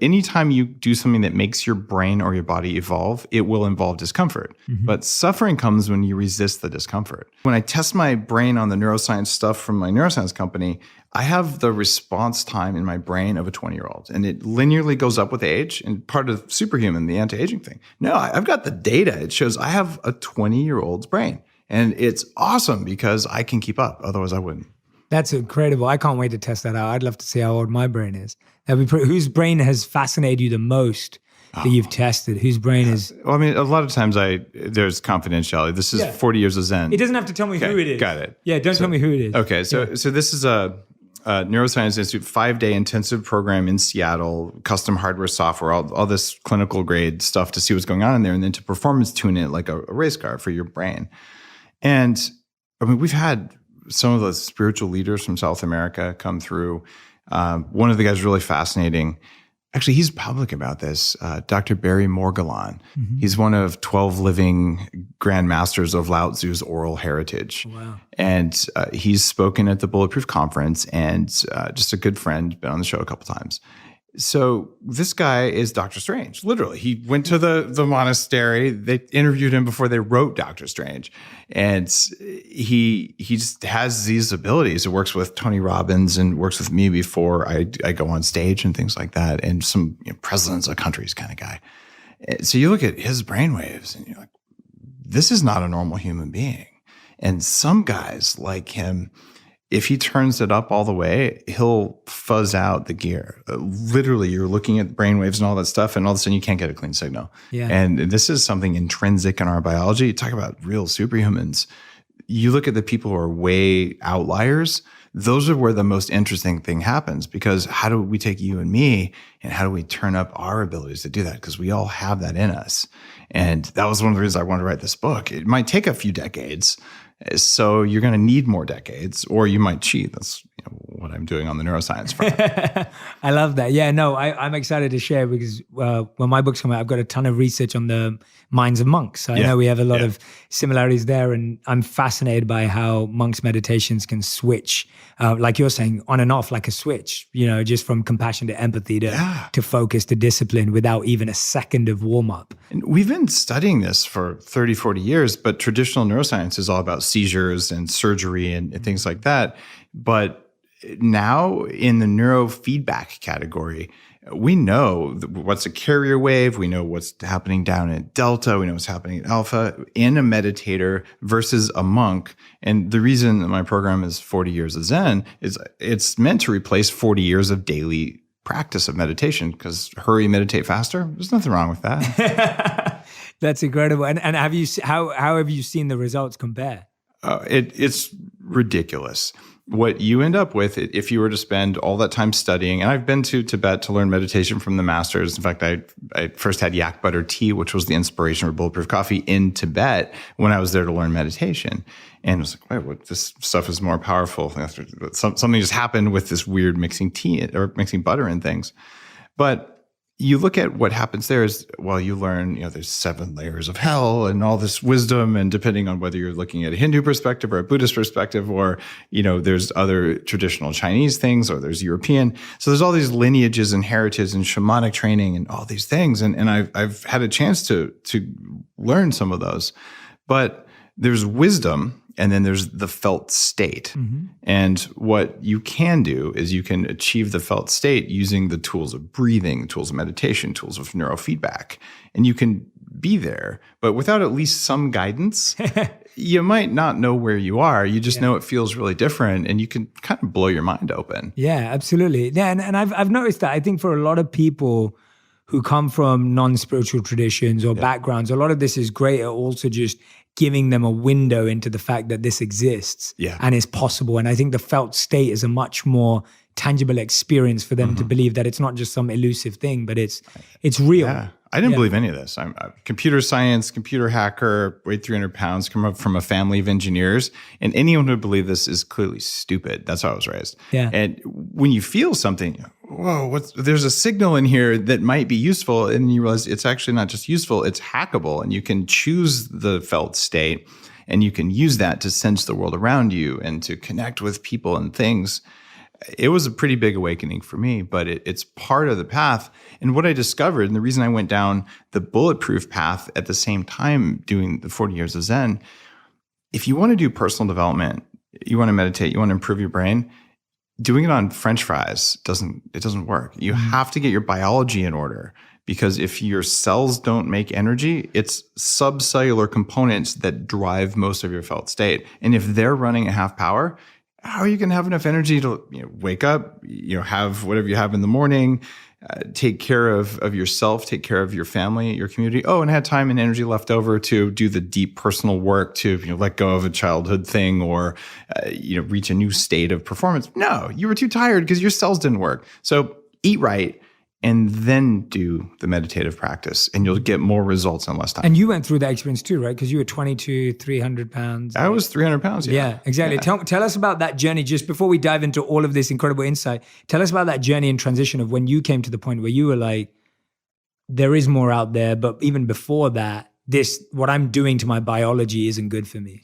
Anytime you do something that makes your brain or your body evolve, it will involve discomfort. But suffering comes when you resist the discomfort. When I test my brain on the neuroscience stuff from my neuroscience company, I have the response time in my brain of a 20-year-old, and it linearly goes up with age. And part of Superhuman, the anti-aging thing. No, I've got the data. It shows I have a 20-year-old's brain, and it's awesome because I can keep up. Otherwise, I wouldn't. That's incredible. I can't wait to test that out. I'd love to see how old my brain is. Whose brain has fascinated you the most that you've tested? Whose brain is... Well, I mean, a lot of times there's confidentiality. This is 40 years of Zen. It doesn't have to tell me who it is. Got it. Yeah, don't tell me who it is. Okay, so this is a Neuroscience Institute 5-day intensive program in Seattle, custom hardware, software, all this clinical grade stuff to see what's going on in there, and then to performance tune it like a race car for your brain. And I mean, we've had some of the spiritual leaders from South America come through. One of the guys really fascinating. Actually, he's public about this. Dr. Barry Morguelan. He's one of 12 living grandmasters of Lao Tzu's oral heritage. Wow. And he's spoken at the Bulletproof Conference, and just a good friend, been on the show a couple times. So this guy is Dr. Strange. Literally, he went to the monastery. They interviewed him before they wrote Dr. Strange, and he just has these abilities. It works with Tony Robbins and works with me before I go on stage and things like that. And some presidents of countries kind of guy. So you look at his brainwaves, and you're like, this is not a normal human being. And some guys like him, if he turns it up all the way, he'll fuzz out the gear. Literally, you're looking at brainwaves and all that stuff, and all of a sudden you can't get a clean signal. Yeah. And this is something intrinsic in our biology. Talk about real superhumans. You look at the people who are way outliers, those are where the most interesting thing happens, because how do we take you and me, and how do we turn up our abilities to do that? Because we all have that in us. And that was one of the reasons I wanted to write this book. It might take a few decades, so you're going to need more decades, or you might cheat. That's what I'm doing on the neuroscience front. I love that. Yeah, no, I'm excited to share because when my books come out, I've got a ton of research on the minds of monks. So I know we have a lot of similarities there, and I'm fascinated by how monks' meditations can switch, like you're saying, on and off like a switch, just from compassion to empathy to focus to discipline without even a second of warm-up. And we've been studying this for 30, 40 years, but traditional neuroscience is all about seizures and surgery and things like that. But now in the neurofeedback category, we know what's a carrier wave. We know what's happening down at delta. We know what's happening at alpha in a meditator versus a monk. And the reason that my program is 40 years of Zen is it's meant to replace 40 years of daily practice of meditation, because hurry, meditate faster. There's nothing wrong with that. That's incredible. And have you how have you seen the results compare? It's ridiculous. What you end up with, if you were to spend all that time studying, and I've been to Tibet to learn meditation from the masters. In fact, I first had yak butter tea, which was the inspiration for Bulletproof Coffee, in Tibet when I was there to learn meditation. And I was like, wait, what? This stuff is more powerful. Something just happened with this weird mixing tea or mixing butter and things. But you look at what happens there is, well, you learn, there's 7 layers of hell and all this wisdom. And depending on whether you're looking at a Hindu perspective or a Buddhist perspective, or, there's other traditional Chinese things, or there's European. So there's all these lineages and heritage and shamanic training and all these things. And I've had a chance to learn some of those, but there's wisdom. And then there's the felt state. Mm-hmm. And what you can do is you can achieve the felt state using the tools of breathing, tools of meditation, tools of neurofeedback. And you can be there, but without at least some guidance, you might not know where you are. You just know it feels really different, and you can kind of blow your mind open. Yeah, absolutely. Yeah, and I've noticed that. I think for a lot of people who come from non-spiritual traditions or backgrounds, a lot of this is great at also just giving them a window into the fact that this exists and is possible. And I think the felt state is a much more tangible experience for them to believe that it's not just some elusive thing, but it's real. Yeah. I didn't believe any of this. I'm a computer science, computer hacker, weighed 300 pounds, come up from a family of engineers. And anyone who would believe this is clearly stupid. That's how I was raised. Yeah. And when you feel something, whoa, there's a signal in here that might be useful. And you realize it's actually not just useful, it's hackable. And you can choose the felt state, and you can use that to sense the world around you and to connect with people and things. It was a pretty big awakening for me, but it's part of the path. And what I discovered, and the reason I went down the bulletproof path at the same time doing the 40 years of Zen, if you want to do personal development, you want to meditate, you want to improve your brain, doing it on French fries doesn't work. You have to get your biology in order, because if your cells don't make energy, it's subcellular components that drive most of your felt state. And if they're running at half power, how are you going to have enough energy to wake up, have whatever you have in the morning, take care of yourself, take care of your family, your community. Oh, and had time and energy left over to do the deep personal work to let go of a childhood thing or reach a new state of performance. No, you were too tired because your cells didn't work. So eat right and then do the meditative practice, and you'll get more results in less time. And you went through that experience too, right? Because you were 300 pounds. I was 300 pounds. Yeah, exactly. Yeah. Tell us about that journey, just before we dive into all of this incredible insight. Tell us about that journey and transition of when you came to the point where you were like, there is more out there, but even before that, what I'm doing to my biology isn't good for me.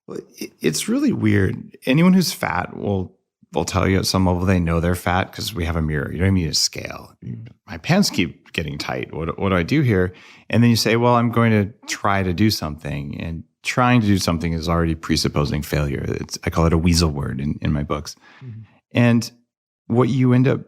Well, it's really weird. Anyone who's fat will tell you at some level they know they're fat because we have a mirror. You don't need a scale. My pants keep getting tight. What do I do here? And then you say, well, I'm going to try to do something. And trying to do something is already presupposing failure. I call it a weasel word in my books. Mm-hmm. And what you end up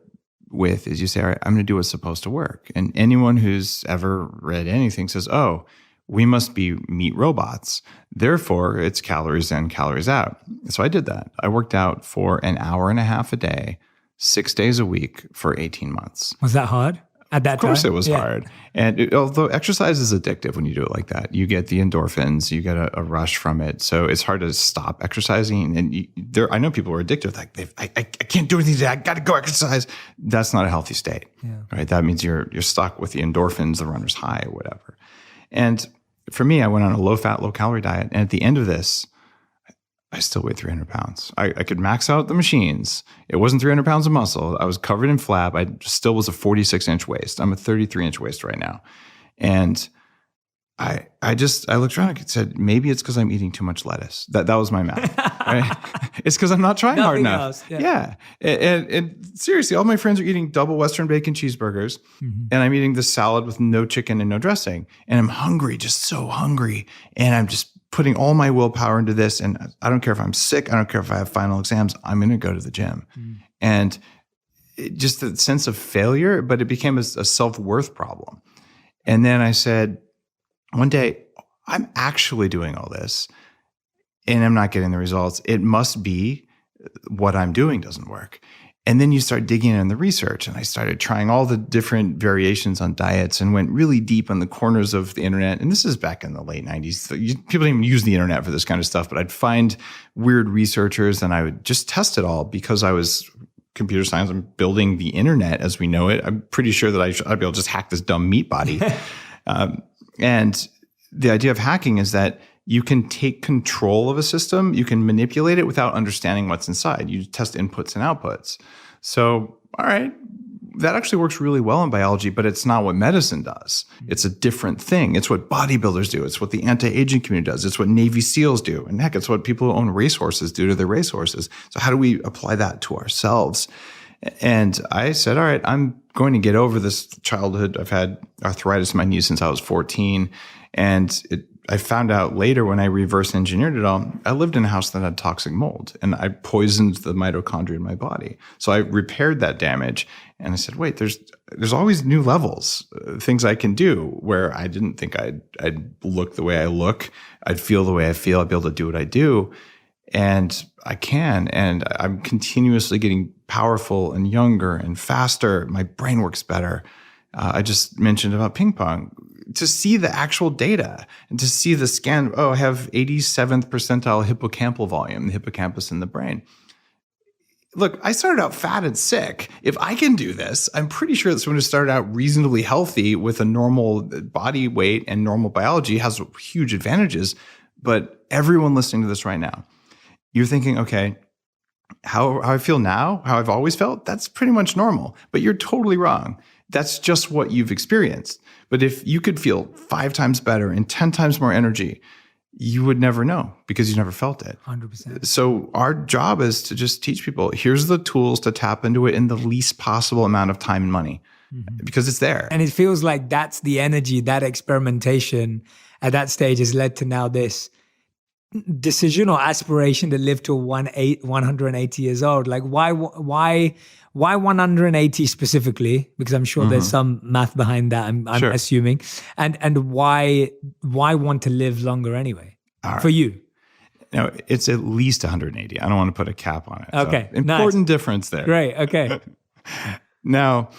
with is you say, all right, I'm going to do what's supposed to work. And anyone who's ever read anything says, oh, we must be meat robots. Therefore, it's calories in, calories out. So I did that. I worked out for an hour and a half a day, 6 days a week for 18 months. Was that hard at that time? Of course it was hard. And although exercise is addictive when you do it like that, you get the endorphins, you get a rush from it. So it's hard to stop exercising. And I know people who are addicted. Like, I can't do anything today. I got to go exercise. That's not a healthy state, right? That means you're stuck with the endorphins, the runner's high or whatever. And for me, I went on a low-fat, low-calorie diet. And at the end of this, I still weighed 300 pounds. I could max out the machines. It wasn't 300 pounds of muscle. I was covered in flab. I still was a 46-inch waist. I'm a 33-inch waist right now. And I looked around and said, maybe it's because I'm eating too much lettuce. That was my math. Right? It's because I'm not trying hard enough. Else, yeah. And seriously, all my friends are eating double Western bacon cheeseburgers, and I'm eating this salad with no chicken and no dressing. And I'm hungry, just so hungry. And I'm just putting all my willpower into this. And I don't care if I'm sick. I don't care if I have final exams. I'm going to go to the gym. And just the sense of failure, but it became a self-worth problem. And then I said, one day, I'm actually doing all this and I'm not getting the results. It must be what I'm doing doesn't work. And then you start digging in the research, and I started trying all the different variations on diets and went really deep on the corners of the internet. And this is back in the late 90s. So people didn't even use the internet for this kind of stuff, but I'd find weird researchers and I would just test it all because I was computer science. I'm building the internet as we know it. I'm pretty sure that I'd be able to just hack this dumb meat body. And the idea of hacking is that you can take control of a system, you can manipulate it without understanding what's inside. You test inputs and outputs. So, all right, that actually works really well in biology, but it's not what medicine does. It's a different thing. It's what bodybuilders do. It's what the anti-aging community does. It's what Navy SEALs do. And heck, it's what people who own racehorses do to their racehorses. So how do we apply that to ourselves? And I said, all right, I'm going to get over this childhood. I've had arthritis in my knees since I was 14. And I found out later when I reverse engineered it all, I lived in a house that had toxic mold and I poisoned the mitochondria in my body. So I repaired that damage and I said, wait, there's always new levels, things I can do where I didn't think I'd look the way I look. I'd feel the way I feel. I'd be able to do what I do. And I can, and I'm continuously getting powerful and younger and faster. My brain works better. I just mentioned about ping pong. To see the actual data and to see the scan, I have 87th percentile hippocampal volume, the hippocampus in the brain. Look, I started out fat and sick. If I can do this, I'm pretty sure that someone who started out reasonably healthy with a normal body weight and normal biology has huge advantages. But everyone listening to this right now, you're thinking, okay, how I feel now, how I've always felt, that's pretty much normal. But you're totally wrong. That's just what you've experienced. But if you could feel 5 times better and 10 times more energy, you would never know because you never felt it. 100%. So our job is to just teach people, here's the tools to tap into it in the least possible amount of time and money because it's there. And it feels like that's the energy, that experimentation at that stage has led to now this decision or aspiration to live to 180 years old. Like why 180 specifically? Because I'm sure there's some math behind that. I'm Sure. assuming, and why want to live longer anyway for you? No, it's at least 180. I don't want to put a cap on it. Okay, So, important difference there. Great. Okay. Now,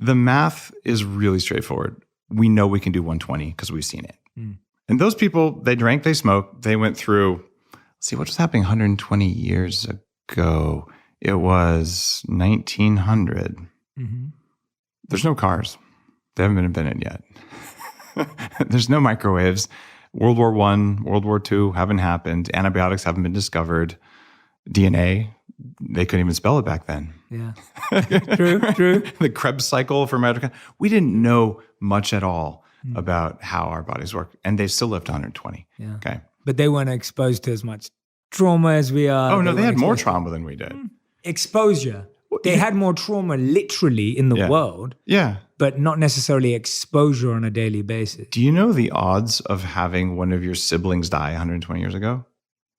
the math is really straightforward. We know we can do 120 because we've seen it. And those people, they drank, they smoked, they went through, let's see, what was happening 120 years ago? It was 1900. There's no cars. They haven't been invented yet. There's no microwaves. World War I, World War II haven't happened. Antibiotics haven't been discovered. DNA, they couldn't even spell it back then. Yeah. True. The Krebs cycle for mitochondria. We didn't know much at all about how our bodies work. And they still lived 120. Yeah. Okay. But they weren't exposed to as much trauma as we are. Oh, no, they had more exposed to trauma than we did. exposure. They had more trauma literally in the world, Yeah. but not necessarily exposure on a daily basis. Do you know the odds of having one of your siblings die 120 years ago?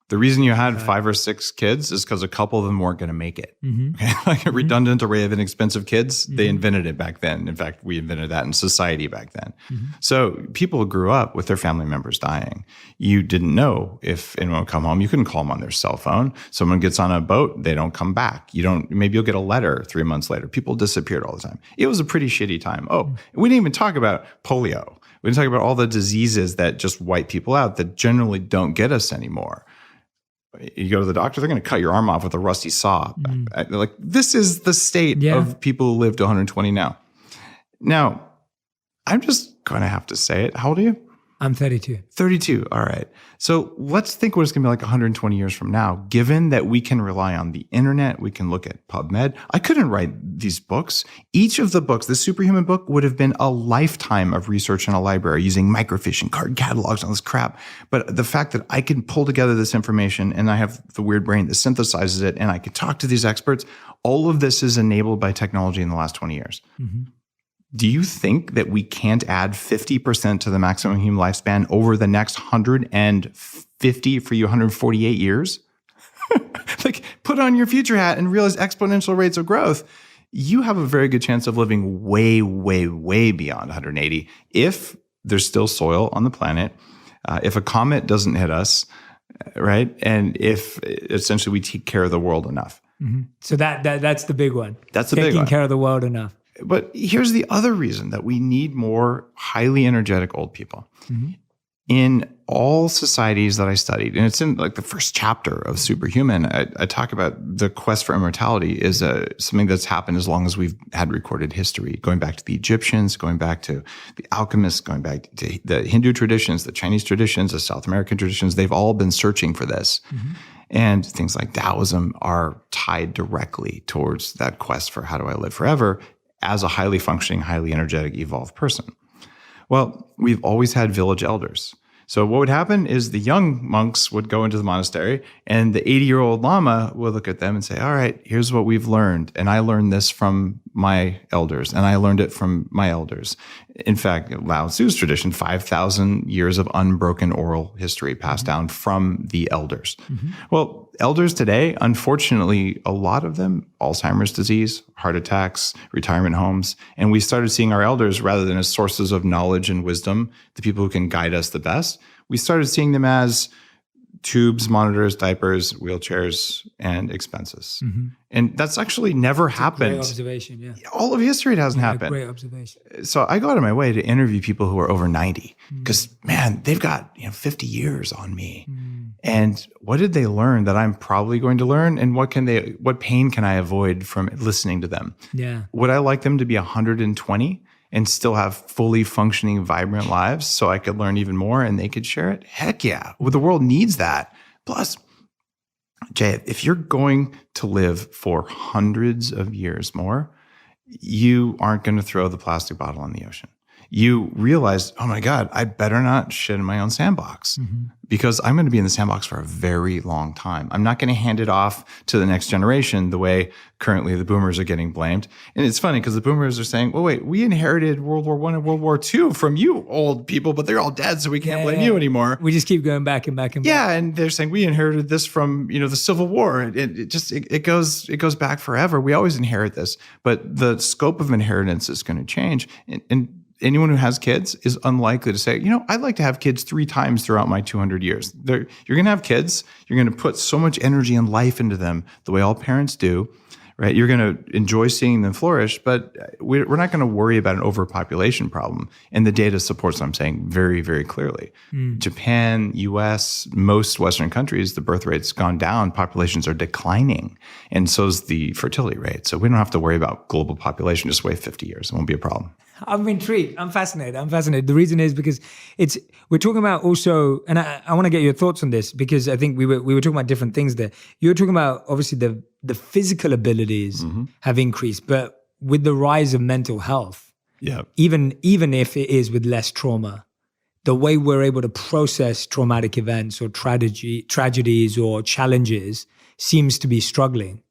The reason you had 5 or 6 kids is because a couple of them weren't going to make it. Okay? Like a redundant array of inexpensive kids, they invented it back then. In fact, we invented that in society back then. So people grew up with their family members dying. You didn't know if anyone would come home. You couldn't call them on their cell phone. Someone gets on a boat, they don't come back. Maybe you'll get a letter 3 months later. People disappeared all the time. It was a pretty shitty time. Oh, we didn't even talk about polio. We didn't talk about all the diseases that just wipe people out that generally don't get us anymore. You go to the doctor, they're going to cut your arm off with a rusty saw. Like, this is the state of people who live to 120 now. Now, I'm just going to have to say it. How old are you? I'm 32. 32. All right. So let's think what it's going to be like 120 years from now, given that we can rely on the internet, we can look at PubMed. I couldn't write these books. Each of the books, the Superhuman book, would have been a lifetime of research in a library using microfiche and card catalogs and all this crap. But the fact that I can pull together this information and I have the weird brain that synthesizes it and I can talk to these experts, all of this is enabled by technology in the last 20 years. Do you think that we can't add 50% to the maximum human lifespan over the next 150 for you 148 years? Like, put on your future hat and realize exponential rates of growth. You have a very good chance of living way, way, way beyond 180 if there's still soil on the planet, if a comet doesn't hit us, right? And if essentially we take care of the world enough. So that's the big one. That's the big one. Taking care of the world enough. But here's the other reason that we need more highly energetic old people. In all societies that I studied, and it's in like the first chapter of Superhuman, I talk about the quest for immortality is something that's happened as long as we've had recorded history, going back to the Egyptians, going back to the alchemists, going back to the Hindu traditions, the Chinese traditions, the South American traditions. They've all been searching for this. And things like Taoism are tied directly towards that quest for how do I live forever as a highly functioning, highly energetic, evolved person. Well, we've always had village elders. So what would happen is the young monks would go into the monastery and the 80-year-old lama would look at them and say, all right, here's what we've learned. And I learned this from my elders and I learned it from my elders. In fact, Lao Tzu's tradition, 5,000 years of unbroken oral history passed down from the elders. Well, elders today, unfortunately, a lot of them, Alzheimer's disease, heart attacks, retirement homes. And we started seeing our elders rather than as sources of knowledge and wisdom, the people who can guide us the best. We started seeing them as tubes, monitors, diapers, wheelchairs, and expenses. And that's actually never happened. Great observation, yeah. All of history, it hasn't happened. Great observation. So I go out of my way to interview people who are over 90 because, man, they've got 50 years on me. And what did they learn that I'm probably going to learn? And what pain can I avoid from listening to them? Yeah. Would I like them to be 120 and still have fully functioning, vibrant lives so I could learn even more and they could share it? Heck yeah. Well, the world needs that. Plus, Jay, if you're going to live for hundreds of years more, you aren't going to throw the plastic bottle in the ocean. you realize, oh my God, I better not shit in my own sandbox because I'm going to be in the sandbox for a very long time. I'm not going to hand it off to the next generation the way currently the boomers are getting blamed. And it's funny because the boomers are saying, well, wait, we inherited World War I and World War II from you old people, but they're all dead, so we can't blame you anymore. We just keep going back and back and back. Yeah, and they're saying we inherited this from, the Civil War. It goes back forever. We always inherit this, but the scope of inheritance is going to change. And anyone who has kids is unlikely to say, I'd like to have kids 3 times throughout my 200 years. You're going to have kids. You're going to put so much energy and life into them the way all parents do, right? You're going to enjoy seeing them flourish, but we're not going to worry about an overpopulation problem. And the data supports what I'm saying very, very clearly. Japan, US, most Western countries, the birth rate's gone down. Populations are declining. And so is the fertility rate. So we don't have to worry about global population. Just wait 50 years. It won't be a problem. I'm intrigued. I'm fascinated. The reason is because we're talking about also, and I want to get your thoughts on this because I think we were talking about different things there. You were talking about obviously the physical abilities have increased, but with the rise of mental health, even if it is with less trauma, the way we're able to process traumatic events or tragedies or challenges seems to be struggling.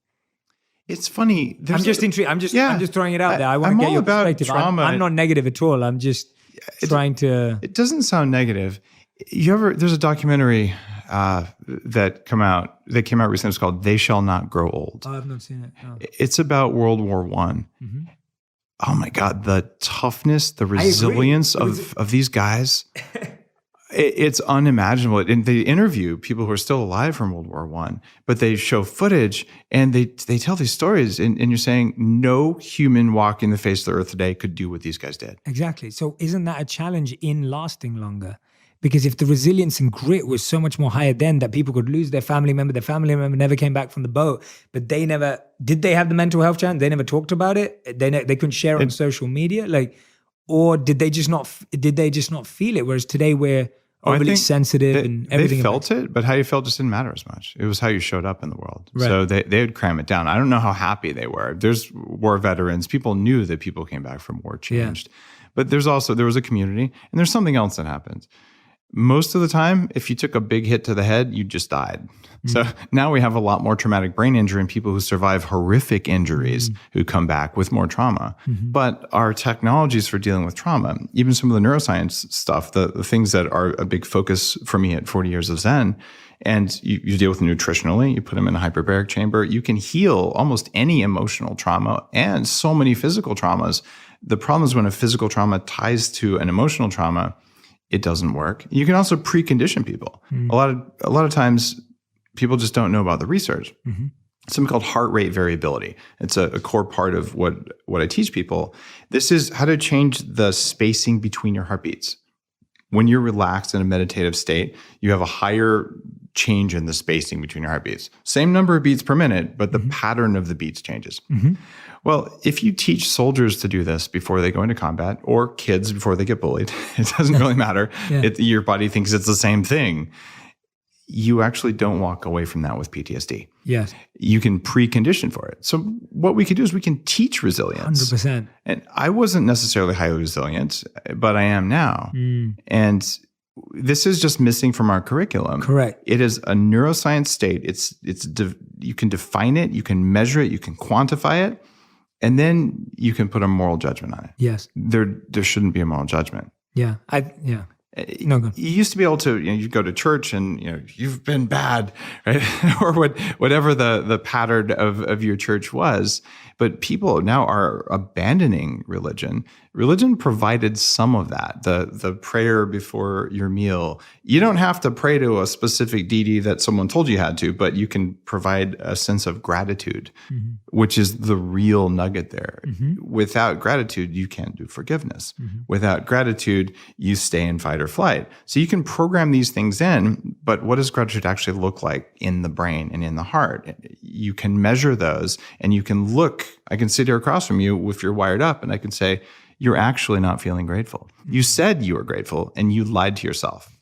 It's funny. I'm just intrigued. I'm just throwing it out there. I want to get your perspective. Trauma. I'm not negative at all. I'm just trying to. It doesn't sound negative. There's a documentary that came out recently. It's called "They Shall Not Grow Old." Oh, I've not seen it. No. It's about World War I. Oh my God, the toughness, the resilience of these guys. It's unimaginable. And they interview people who are still alive from World War I, but they show footage and they tell these stories. And you're saying no human walking the face of the earth today could do what these guys did. Exactly. So isn't that a challenge in lasting longer? Because if the resilience and grit was so much more higher then that people could lose their family member never came back from the boat, but they have the mental health challenge? They never talked about it? They couldn't share it on social media? Or did they just not feel it? Whereas today we're overly sensitive and everything. They felt it, but how you felt just didn't matter as much. It was how you showed up in the world. Right. So they would cram it down. I don't know how happy they were. There's war veterans. People knew that people came back from war changed. But there was a community, and there's something else that happens. Most of the time, if you took a big hit to the head, you just died. So now we have a lot more traumatic brain injury and people who survive horrific injuries who come back with more trauma. But our technologies for dealing with trauma, even some of the neuroscience stuff, the things that are a big focus for me at 40 years of Zen, and you deal with them nutritionally, you put them in a hyperbaric chamber, you can heal almost any emotional trauma and so many physical traumas. The problem is when a physical trauma ties to an emotional trauma, it doesn't work. You can also precondition people. A lot of times people just don't know about the research. Something called heart rate variability. It's a core part of what I teach people. This is how to change the spacing between your heartbeats. When you're relaxed in a meditative state, you have a higher change in the spacing between your heartbeats. Same number of beats per minute, but the pattern of the beats changes. Well, if you teach soldiers to do this before they go into combat, or kids before they get bullied, it doesn't really matter. Your body thinks it's the same thing. You actually don't walk away from that with PTSD. Yes. You can precondition for it. So what we can do is we can teach resilience. 100%. And I wasn't necessarily highly resilient, but I am now. And this is just missing from our curriculum. Correct. It is a neuroscience state. You can define it, you can measure it, you can quantify it. And then you can put a moral judgment on it. Yes. There shouldn't be a moral judgment. Yeah. No, go. You used to be able to, you go to church and, you've been bad, right? Or whatever the pattern of your church was. But people now are abandoning religion. Religion provided some of that, the prayer before your meal. You don't have to pray to a specific deity that someone told you had to, but you can provide a sense of gratitude, which is the real nugget there. Without gratitude, you can't do forgiveness. Without gratitude, you stay in fight or flight. So you can program these things in, but what does gratitude actually look like in the brain and in the heart? You can measure those, and you can look. I can sit here across from you if you're wired up, and I can say, you're actually not feeling grateful. You said you were grateful, and you lied to yourself,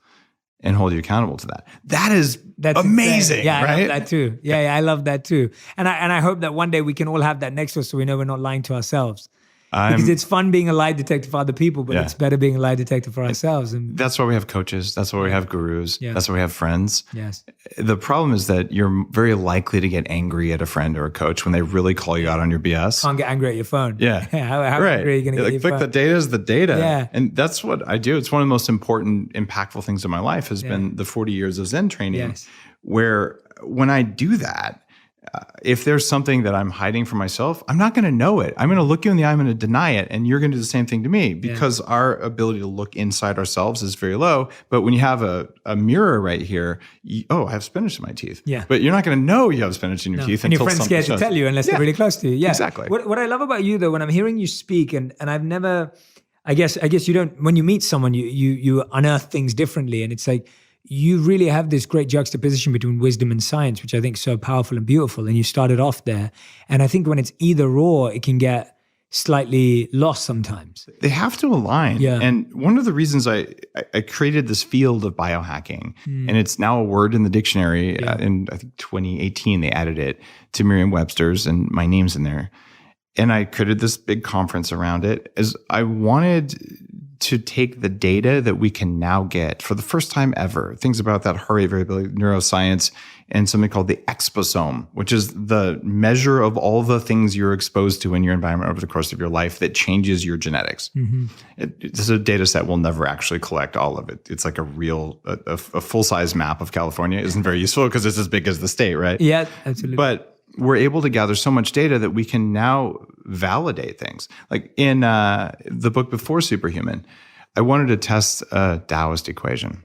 and hold you accountable to that. That's amazing, yeah, right? I love that too. Yeah, I love that too. And I hope that one day we can all have that next to us so we know we're not lying to ourselves. Because it's fun being a lie detector for other people, but Yeah. it's better being a lie detector for ourselves. And That's why we have coaches. That's why we have gurus. Yeah. That's why we have friends. yes, The problem is that you're very likely to get angry at a friend or a coach when they really call you out on your BS. can't get angry at your phone. Yeah. how Right. angry are you going to get at your Look, the phone? data is the data. Yeah. And that's what I do. It's one of the most important, impactful things in my life has been the 40 years of Zen training, Yes. where when I do that, if there's something that I'm hiding from myself, I'm not going to know it. I'm going to look you in the eye. I'm going to deny it. And you're going to do the same thing to me because our ability to look inside ourselves is very low. But when you have a mirror right here, I have spinach in my teeth. Yeah. But you're not going to know you have spinach in your teeth And your until friend's scared to something tell you unless they're really close to you. Yeah, exactly. What I love about you though, when I'm hearing you speak, and I've never, I guess you don't. When you meet someone, you unearth things differently, and it's like you really have this great juxtaposition between wisdom and science, which I think is so powerful and beautiful. And you started off there, and I think when it's either or, it can get slightly lost sometimes. They have to align. Yeah. And one of the reasons I created this field of biohacking, and it's now a word in the dictionary. In I think 2018, they added it to Merriam-Webster's, and my name's in there. And I created this big conference around it, as I wanted to take the data that we can now get for the first time ever, things about that heart rate variability, neuroscience, and something called the exposome, which is the measure of all the things you're exposed to in your environment over the course of your life that changes your genetics. This is a data set we'll never actually collect all of it. It's like a full-size map of California isn't very useful because it's as big as the state, right? Yeah, absolutely. But we're able to gather so much data that we can now validate things. Like in the book Before Superhuman, I wanted to test a Taoist equation.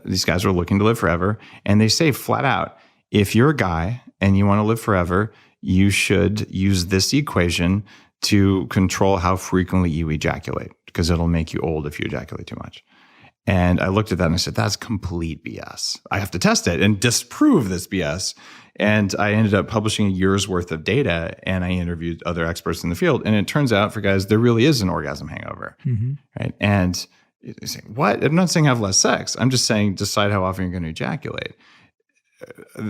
These guys are looking to live forever, and they say flat out, if you're a guy and you want to live forever, you should use this equation to control how frequently you ejaculate, because it'll make you old if you ejaculate too much. And I looked at that and I said, that's complete BS. I have to test it and disprove this BS. And I ended up publishing a year's worth of data, and I interviewed other experts in the field. And it turns out, for guys, there really is an orgasm hangover, right? And you say, what? I'm not saying have less sex. I'm just saying decide how often you're going to ejaculate.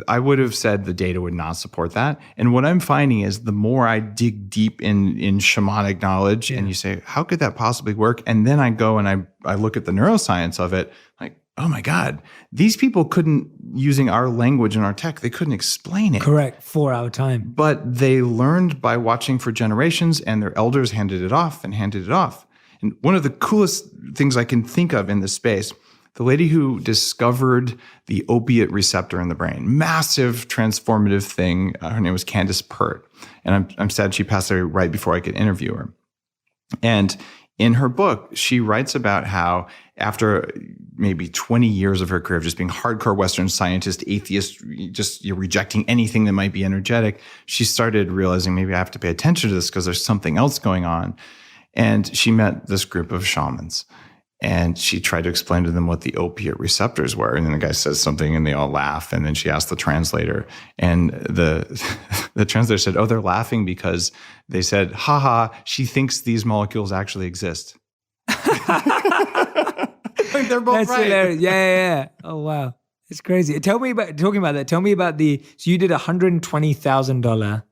I would have said the data would not support that. And what I'm finding is the more I dig deep in shamanic knowledge, and you say, how could that possibly work? And then I go and I look at the neuroscience of it, like, oh my God, these people couldn't, using our language and our tech, they couldn't explain it. Correct, 4 hour time. But they learned by watching for generations, and their elders handed it off and handed it off. And one of the coolest things I can think of in this space, the lady who discovered the opiate receptor in the brain, massive transformative thing. Her name was Candace Pert. And I'm sad she passed away right before I could interview her. And in her book, she writes about how after maybe 20 years of her career of just being hardcore Western scientist, atheist, just rejecting anything that might be energetic, she started realizing maybe I have to pay attention to this because there's something else going on. And she met this group of shamans. And she tried to explain to them what the opiate receptors were. And then the guy says something and they all laugh. And then she asked the translator. And the translator said, oh, they're laughing because they said, haha, she thinks these molecules actually exist. Like they're both That's right. hilarious. Yeah. Oh, wow. It's crazy. Talking about that, tell me about so you did $120,000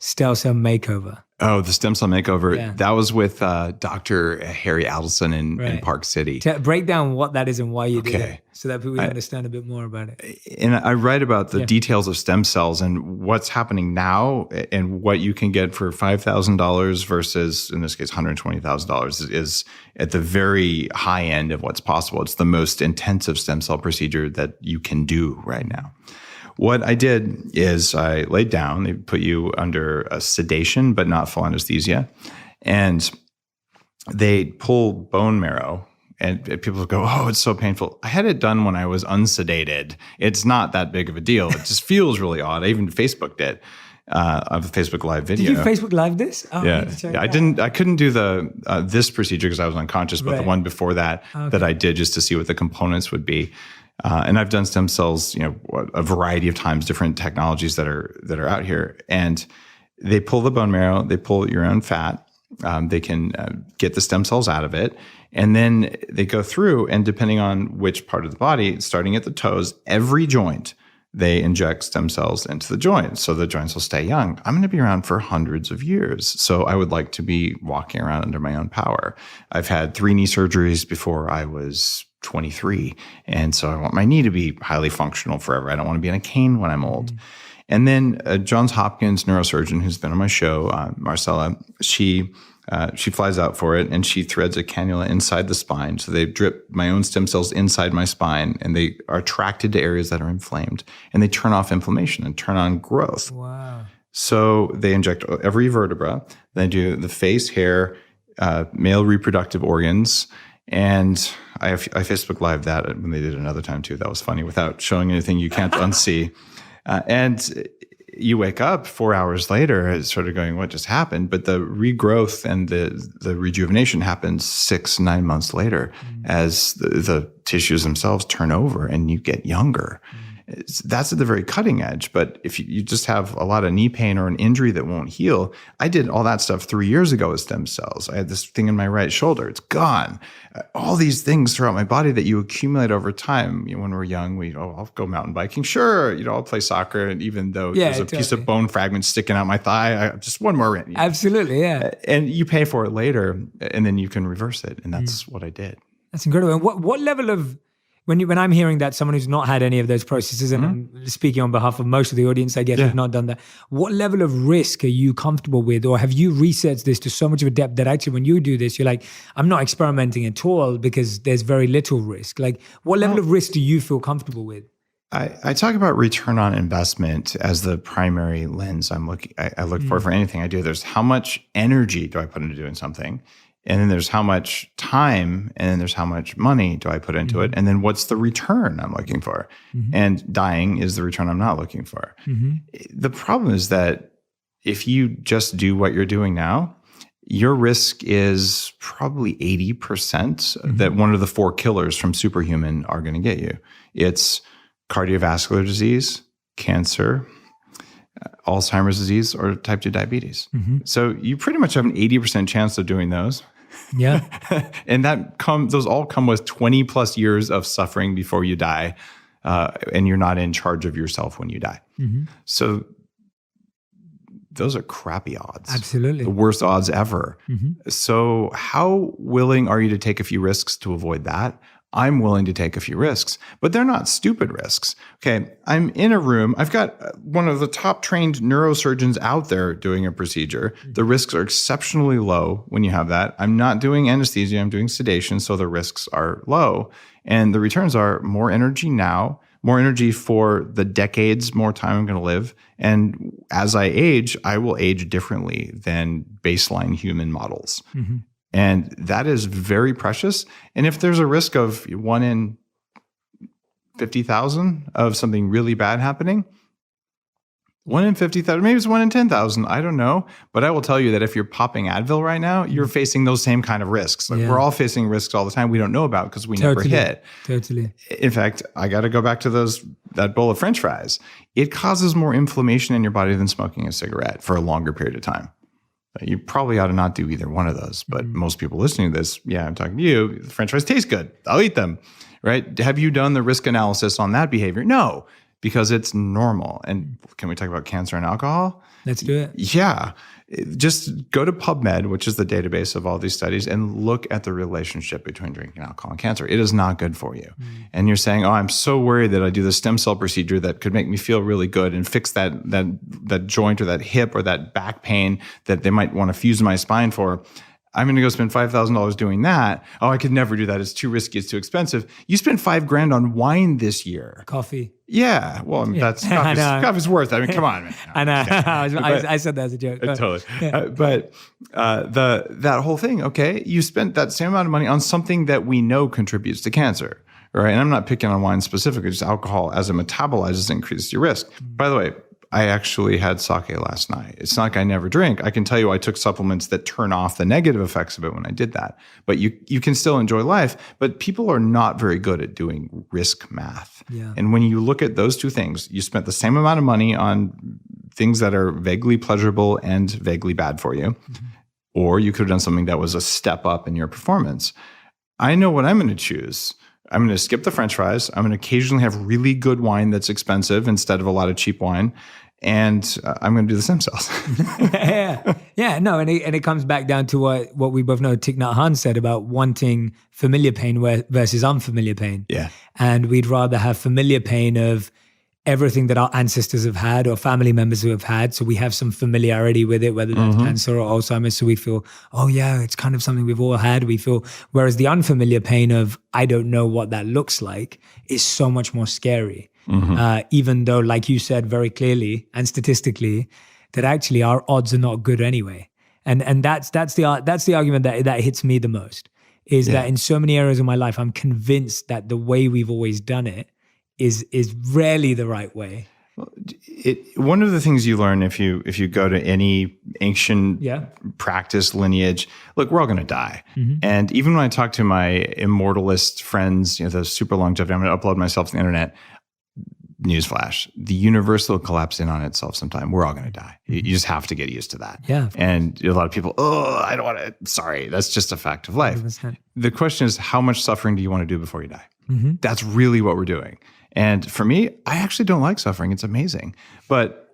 stem cell makeover. Oh, the stem cell makeover. Yeah. That was with Dr. Harry Adelson in Park City. Break down what that is and why you did Okay. it so that people understand a bit more about it. And I write about the details of stem cells and what's happening now and what you can get for $5,000 versus, in this case, $120,000 is at the very high end of what's possible. It's the most intensive stem cell procedure that you can do right now. What I did is I laid down, they put you under a sedation, but not full anesthesia. And they pull bone marrow, and people go, oh, it's so painful. I had it done when I was unsedated. It's not that big of a deal. It just feels really odd. I even Facebooked it, of a Facebook Live video. Did you Facebook Live this? Oh, Yeah. I couldn't do this procedure because I was unconscious, but the one before that, that I did just to see what the components would be. And I've done stem cells, a variety of times, different technologies that are out here. And they pull the bone marrow, they pull your own fat. They can get the stem cells out of it. And then they go through, and depending on which part of the body, starting at the toes, every joint, they inject stem cells into the joints so the joints will stay young. I'm going to be around for hundreds of years. So I would like to be walking around under my own power. I've had 3 knee surgeries before I was 23. And so I want my knee to be highly functional forever. I don't want to be in a cane when I'm old. And then Johns Hopkins neurosurgeon who's been on my show, Marcella, she flies out for it and she threads a cannula inside the spine. So they drip my own stem cells inside my spine and they are attracted to areas that are inflamed and they turn off inflammation and turn on growth. Wow. So they inject every vertebra. They do the face, hair, male reproductive organs. And I Facebook Live that when they did it another time too. That was funny without showing anything you can't unsee. And you wake up 4 hours later, it's sort of going, what just happened? But the regrowth and the rejuvenation happens 6-9 months later as the tissues themselves turn over and you get younger. That's at the very cutting edge. But if you just have a lot of knee pain or an injury that won't heal, I did all that stuff 3 years ago with stem cells. I had this thing in my right shoulder. It's gone. All these things throughout my body that you accumulate over time. When we're young, I'll go mountain biking. Sure. I'll play soccer. And even though there's a piece of bone fragment sticking out my thigh, just one more. Absolutely. Yeah. And you pay for it later and then you can reverse it. And that's what I did. That's incredible. And what level of, when I'm hearing that someone who's not had any of those processes, and I'm speaking on behalf of most of the audience, I guess, who've not done that, what level of risk are you comfortable with? Or have you researched this to so much of a depth that actually when you do this, you're like, I'm not experimenting at all because there's very little risk. Like, what level of risk do you feel comfortable with? I talk about return on investment as the primary lens I look for anything I do. There's how much energy do I put into doing something? And then there's how much time, and then there's how much money do I put into it, and then what's the return I'm looking for? And dying is the return I'm not looking for. The problem is that if you just do what you're doing now, your risk is probably 80% that one of the 4 killers from Superhuman are going to get you. It's cardiovascular disease, cancer, Alzheimer's disease, or type 2 diabetes. So you pretty much have an 80% chance of doing those. Yeah. And those all come with 20 plus years of suffering before you die. And you're not in charge of yourself when you die. So those are crappy odds. Absolutely. The worst odds ever. So how willing are you to take a few risks to avoid that? I'm willing to take a few risks, but they're not stupid risks. Okay, I'm in a room. I've got one of the top trained neurosurgeons out there doing a procedure. The risks are exceptionally low when you have that. I'm not doing anesthesia. I'm doing sedation, so the risks are low. And the returns are more energy now, more energy for the decades, more time I'm going to live. And as I age, I will age differently than baseline human models. And that is very precious. And if there's a risk of 1 in 50,000 of something really bad happening, 1 in 50,000, maybe it's 1 in 10,000. I don't know. But I will tell you that if you're popping Advil right now, you're facing those same kind of risks. Like we're all facing risks all the time we don't know about because we never hit. Totally. In fact, I got to go back to that bowl of French fries. It causes more inflammation in your body than smoking a cigarette for a longer period of time. You probably ought to not do either one of those. But most people listening to this, I'm talking to you, the French fries taste good. I'll eat them, right? Have you done the risk analysis on that behavior? No, because it's normal. And can we talk about cancer and alcohol? Let's do it. Yeah. Just go to PubMed, which is the database of all these studies, and look at the relationship between drinking alcohol and cancer. It is not good for you. And you're saying, I'm so worried that I do the stem cell procedure that could make me feel really good and fix that joint or that hip or that back pain that they might want to fuse my spine for. I'm going to go spend $5,000 doing that. Oh, I could never do that. It's too risky. It's too expensive. You spent $5,000 on wine this year. Coffee. Yeah. Well, that's coffee's worth it. I mean, come on, man. I know. I said that as a joke. Totally. But that whole thing, okay, you spent that same amount of money on something that we know contributes to cancer, right? And I'm not picking on wine specifically, just alcohol as it metabolizes increases your risk. By the way, I actually had sake last night. It's not like I never drink. I can tell you I took supplements that turn off the negative effects of it when I did that. But you can still enjoy life. But people are not very good at doing risk math. Yeah. And when you look at those two things, you spent the same amount of money on things that are vaguely pleasurable and vaguely bad for you. Or you could have done something that was a step up in your performance. I know what I'm going to choose. I'm going to skip the French fries. I'm going to occasionally have really good wine that's expensive instead of a lot of cheap wine. And I'm going to do the stem cells. No, and it comes back down to what we both know Thich Nhat Hanh said about wanting familiar pain versus unfamiliar pain. Yeah. And we'd rather have familiar pain of everything that our ancestors have had or family members who have had. So we have some familiarity with it, whether that's cancer or Alzheimer's. So we feel, oh yeah, it's kind of something we've all had. We feel, whereas the unfamiliar pain of, I don't know what that looks like, is so much more scary. Even though, like you said very clearly and statistically, that actually our odds are not good anyway. And that's the argument that hits me the most, is that in so many areas of my life, I'm convinced that the way we've always done it is rarely the right way. One of the things you learn if you go to any ancient practice lineage, look, we're all going to die. And even when I talk to my immortalist friends, the super longevity, I'm going to upload myself to the internet. Newsflash: the universe will collapse in on itself sometime. We're all going to die. You just have to get used to that. Yeah. And a lot of people, I don't want to. Sorry, that's just a fact of life. 100%. The question is, how much suffering do you want to do before you die? That's really what we're doing. And for me, I actually don't like suffering. It's amazing. But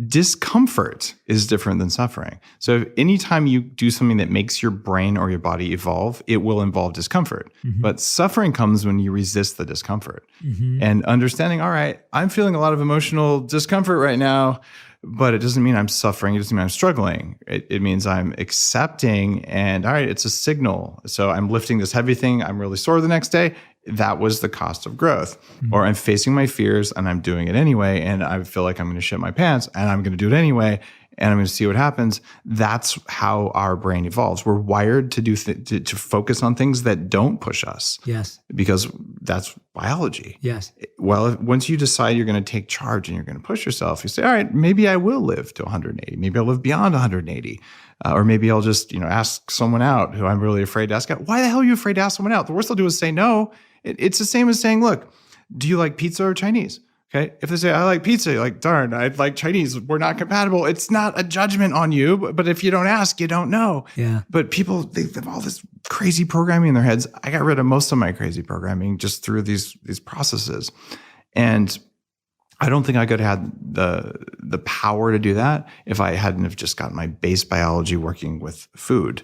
discomfort is different than suffering. So anytime you do something that makes your brain or your body evolve, it will involve discomfort. But suffering comes when you resist the discomfort. And understanding, all right, I'm feeling a lot of emotional discomfort right now, but it doesn't mean I'm suffering. It doesn't mean I'm struggling. It means I'm accepting, and all right, it's a signal. So I'm lifting this heavy thing. I'm really sore the next day. That was the cost of growth. Or I'm facing my fears and I'm doing it anyway. And I feel like I'm going to shit my pants and I'm going to do it anyway. And I'm going to see what happens. That's how our brain evolves. We're wired to do to focus on things that don't push us. Yes. Because that's biology. Yes. Well, once you decide you're going to take charge and you're going to push yourself, you say, all right, maybe I will live to 180. Maybe I'll live beyond 180. Or maybe I'll just, ask someone out who I'm really afraid to ask out. Why the hell are you afraid to ask someone out? The worst they'll do is say no. It's the same as saying, look, do you like pizza or Chinese? Okay. If they say, I like pizza, you're like, darn, I like Chinese. We're not compatible. It's not a judgment on you. But if you don't ask, you don't know. Yeah. But people, they have all this crazy programming in their heads. I got rid of most of my crazy programming just through these processes. And I don't think I could have had the power to do that if I hadn't have just gotten my base biology working with food.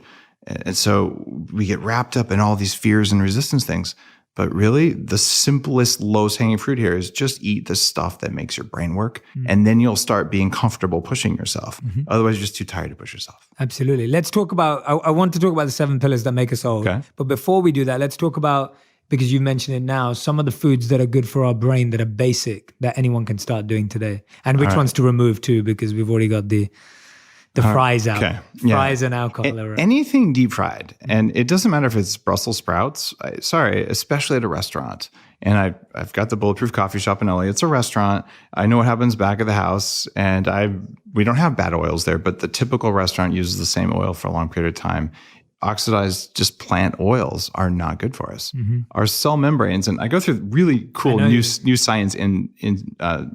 And so we get wrapped up in all these fears and resistance things. But really, the simplest, lowest hanging fruit here is just eat the stuff that makes your brain work. And then you'll start being comfortable pushing yourself. Otherwise, you're just too tired to push yourself. Absolutely. Let's talk about, I want to talk about the 7 pillars that make us whole. Okay. But before we do that, let's talk about, because you mentioned it now, some of the foods that are good for our brain that are basic that anyone can start doing today. And which ones to remove too, because we've already got the fries out. Okay. Fries and alcohol. Anything deep fried. And it doesn't matter if it's Brussels sprouts. Especially at a restaurant. And I've got the Bulletproof Coffee Shop in LA. It's a restaurant. I know what happens back of the house. And we don't have bad oils there, but the typical restaurant uses the same oil for a long period of time. Oxidized just plant oils are not good for us. Our cell membranes, and I go through really cool new science in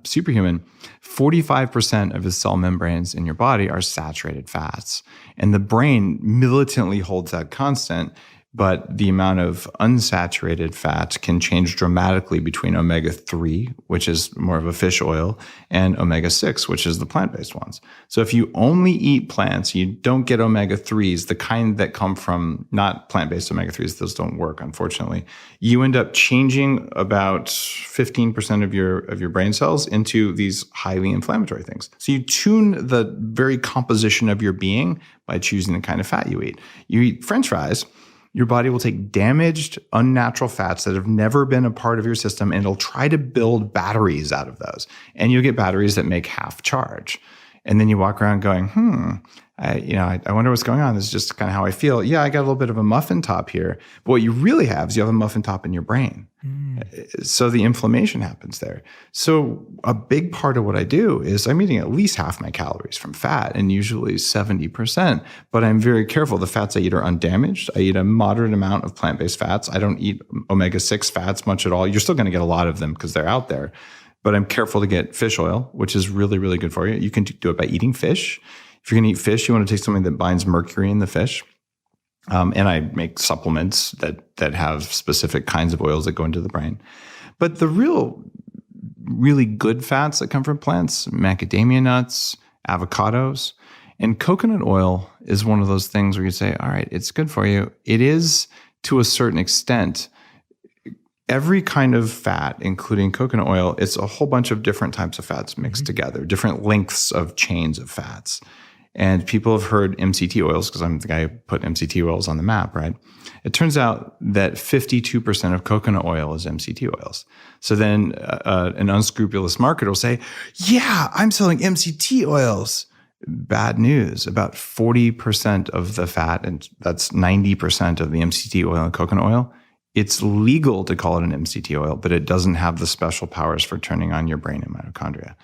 Superhuman. 45% of the cell membranes in your body are saturated fats, and the brain militantly holds that constant. But the amount of unsaturated fat can change dramatically between omega-3, which is more of a fish oil, and omega-6, which is the plant-based ones. So if you only eat plants, you don't get omega-3s, the kind that come from not plant-based omega-3s, those don't work, unfortunately. You end up changing about 15% of your brain cells into these highly inflammatory things. So you tune the very composition of your being by choosing the kind of fat you eat. You eat French fries, your body will take damaged, unnatural fats that have never been a part of your system, and it'll try to build batteries out of those. And you'll get batteries that make half charge. And then you walk around going, I wonder what's going on. This is just kind of how I feel. Yeah, I got a little bit of a muffin top here. But what you really have is you have a muffin top in your brain. So the inflammation happens there. So a big part of what I do is I'm eating at least half my calories from fat, and usually 70%. But I'm very careful. The fats I eat are undamaged. I eat a moderate amount of plant-based fats. I don't eat omega-6 fats much at all. You're still going to get a lot of them because they're out there. But I'm careful to get fish oil, which is really, really good for you. You can do it by eating fish. If you're going to eat fish, you want to take something that binds mercury in the fish. And I make supplements that have specific kinds of oils that go into the brain. But the really good fats that come from plants, macadamia nuts, avocados, and coconut oil is one of those things where you say, all right, it's good for you. It is to a certain extent. Every kind of fat, including coconut oil, it's a whole bunch of different types of fats mixed together, different lengths of chains of fats. And people have heard MCT oils, because I'm the guy who put MCT oils on the map, right? It turns out that 52% of coconut oil is MCT oils. So then an unscrupulous marketer will say, yeah, I'm selling MCT oils. Bad news. About 40% of the fat, and that's 90% of the MCT oil and coconut oil, it's legal to call it an MCT oil, but it doesn't have the special powers for turning on your brain and mitochondria.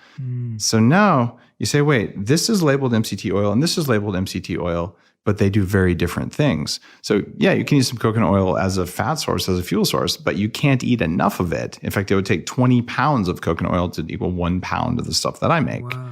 So now you say, wait, this is labeled MCT oil and this is labeled MCT oil, but they do very different things. So yeah, you can use some coconut oil as a fat source, as a fuel source, but you can't eat enough of it. In fact, it would take 20 pounds of coconut oil to equal 1 pound of the stuff that I make. Wow.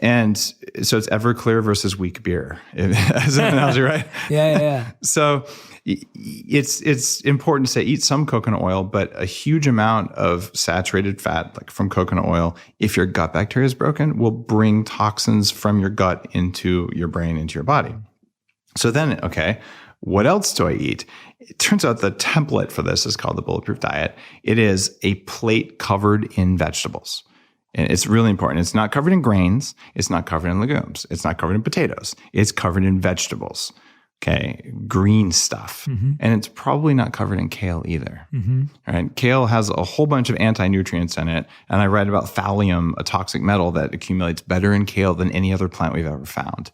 And so it's Everclear versus weak beer, as an analogy, right? Yeah. So it's important to say eat some coconut oil, but a huge amount of saturated fat, like from coconut oil, if your gut bacteria is broken, will bring toxins from your gut into your brain, into your body. So then, okay, what else do I eat? It turns out the template for this is called the Bulletproof Diet. It is a plate covered in vegetables. And it's really important. It's not covered in grains. It's not covered in legumes. It's not covered in potatoes. It's covered in vegetables. Okay, green stuff. And it's probably not covered in kale either. All right, kale has a whole bunch of anti-nutrients in it. And I read about thallium, a toxic metal that accumulates better in kale than any other plant we've ever found.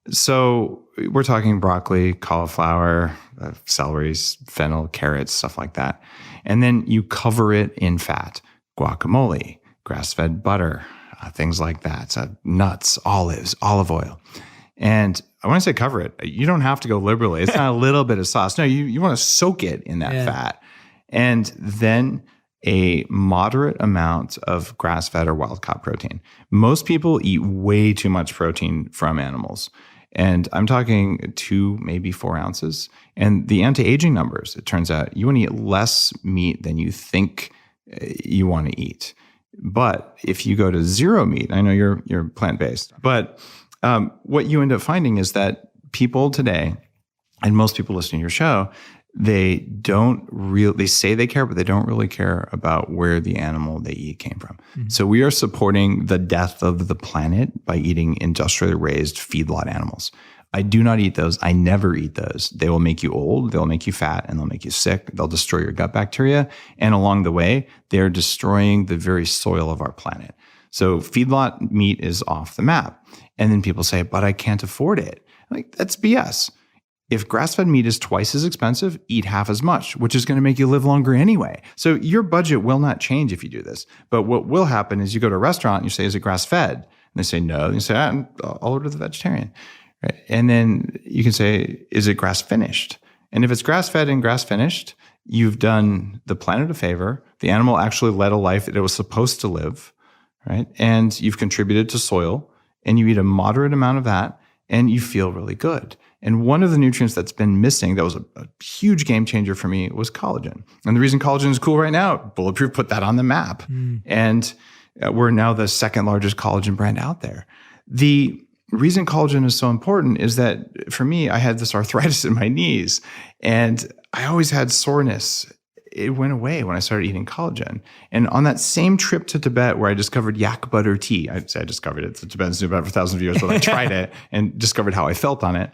So we're talking broccoli, cauliflower, celery, fennel, carrots, stuff like that. And then you cover it in fat, guacamole, grass-fed butter, things like that. So nuts, olives, olive oil. And when I say cover it, you don't have to go liberally. It's not a little bit of sauce. No, you want to soak it in that fat. And then a moderate amount of grass-fed or wild-caught protein. Most people eat way too much protein from animals. And I'm talking 2, maybe 4 ounces. And the anti-aging numbers, it turns out you want to eat less meat than you think you want to eat. But if you go to zero meat, I know you're plant-based, but what you end up finding is that people today, and most people listening to your show, they say they care, but they don't really care about where the animal they eat came from. So we are supporting the death of the planet by eating industrially raised feedlot animals. I do not eat those. I never eat those. They will make you old, they'll make you fat, and they'll make you sick. They'll destroy your gut bacteria. And along the way, they're destroying the very soil of our planet. So feedlot meat is off the map. And then people say, but I can't afford it. Like, that's BS. If grass-fed meat is twice as expensive, eat half as much, which is going to make you live longer anyway. So your budget will not change if you do this. But what will happen is you go to a restaurant and you say, is it grass-fed? And they say, no. And you say, I'll order the vegetarian. Right? And then you can say, is it grass-finished? And if it's grass-fed and grass-finished, you've done the planet a favor. The animal actually led a life that it was supposed to live, right? And you've contributed to soil, and you eat a moderate amount of that, and you feel really good. And one of the nutrients that's been missing that was a huge game changer for me was collagen. And the reason collagen is cool right now, Bulletproof put that on the map. And we're now the second largest collagen brand out there. The reason collagen is so important is that for me, I had this arthritis in my knees and I always had soreness. It went away when I started eating collagen. And on that same trip to Tibet where I discovered yak butter tea, I'd say I discovered it. The Tibetans knew about it for thousands of years, but I tried it and discovered how I felt on it.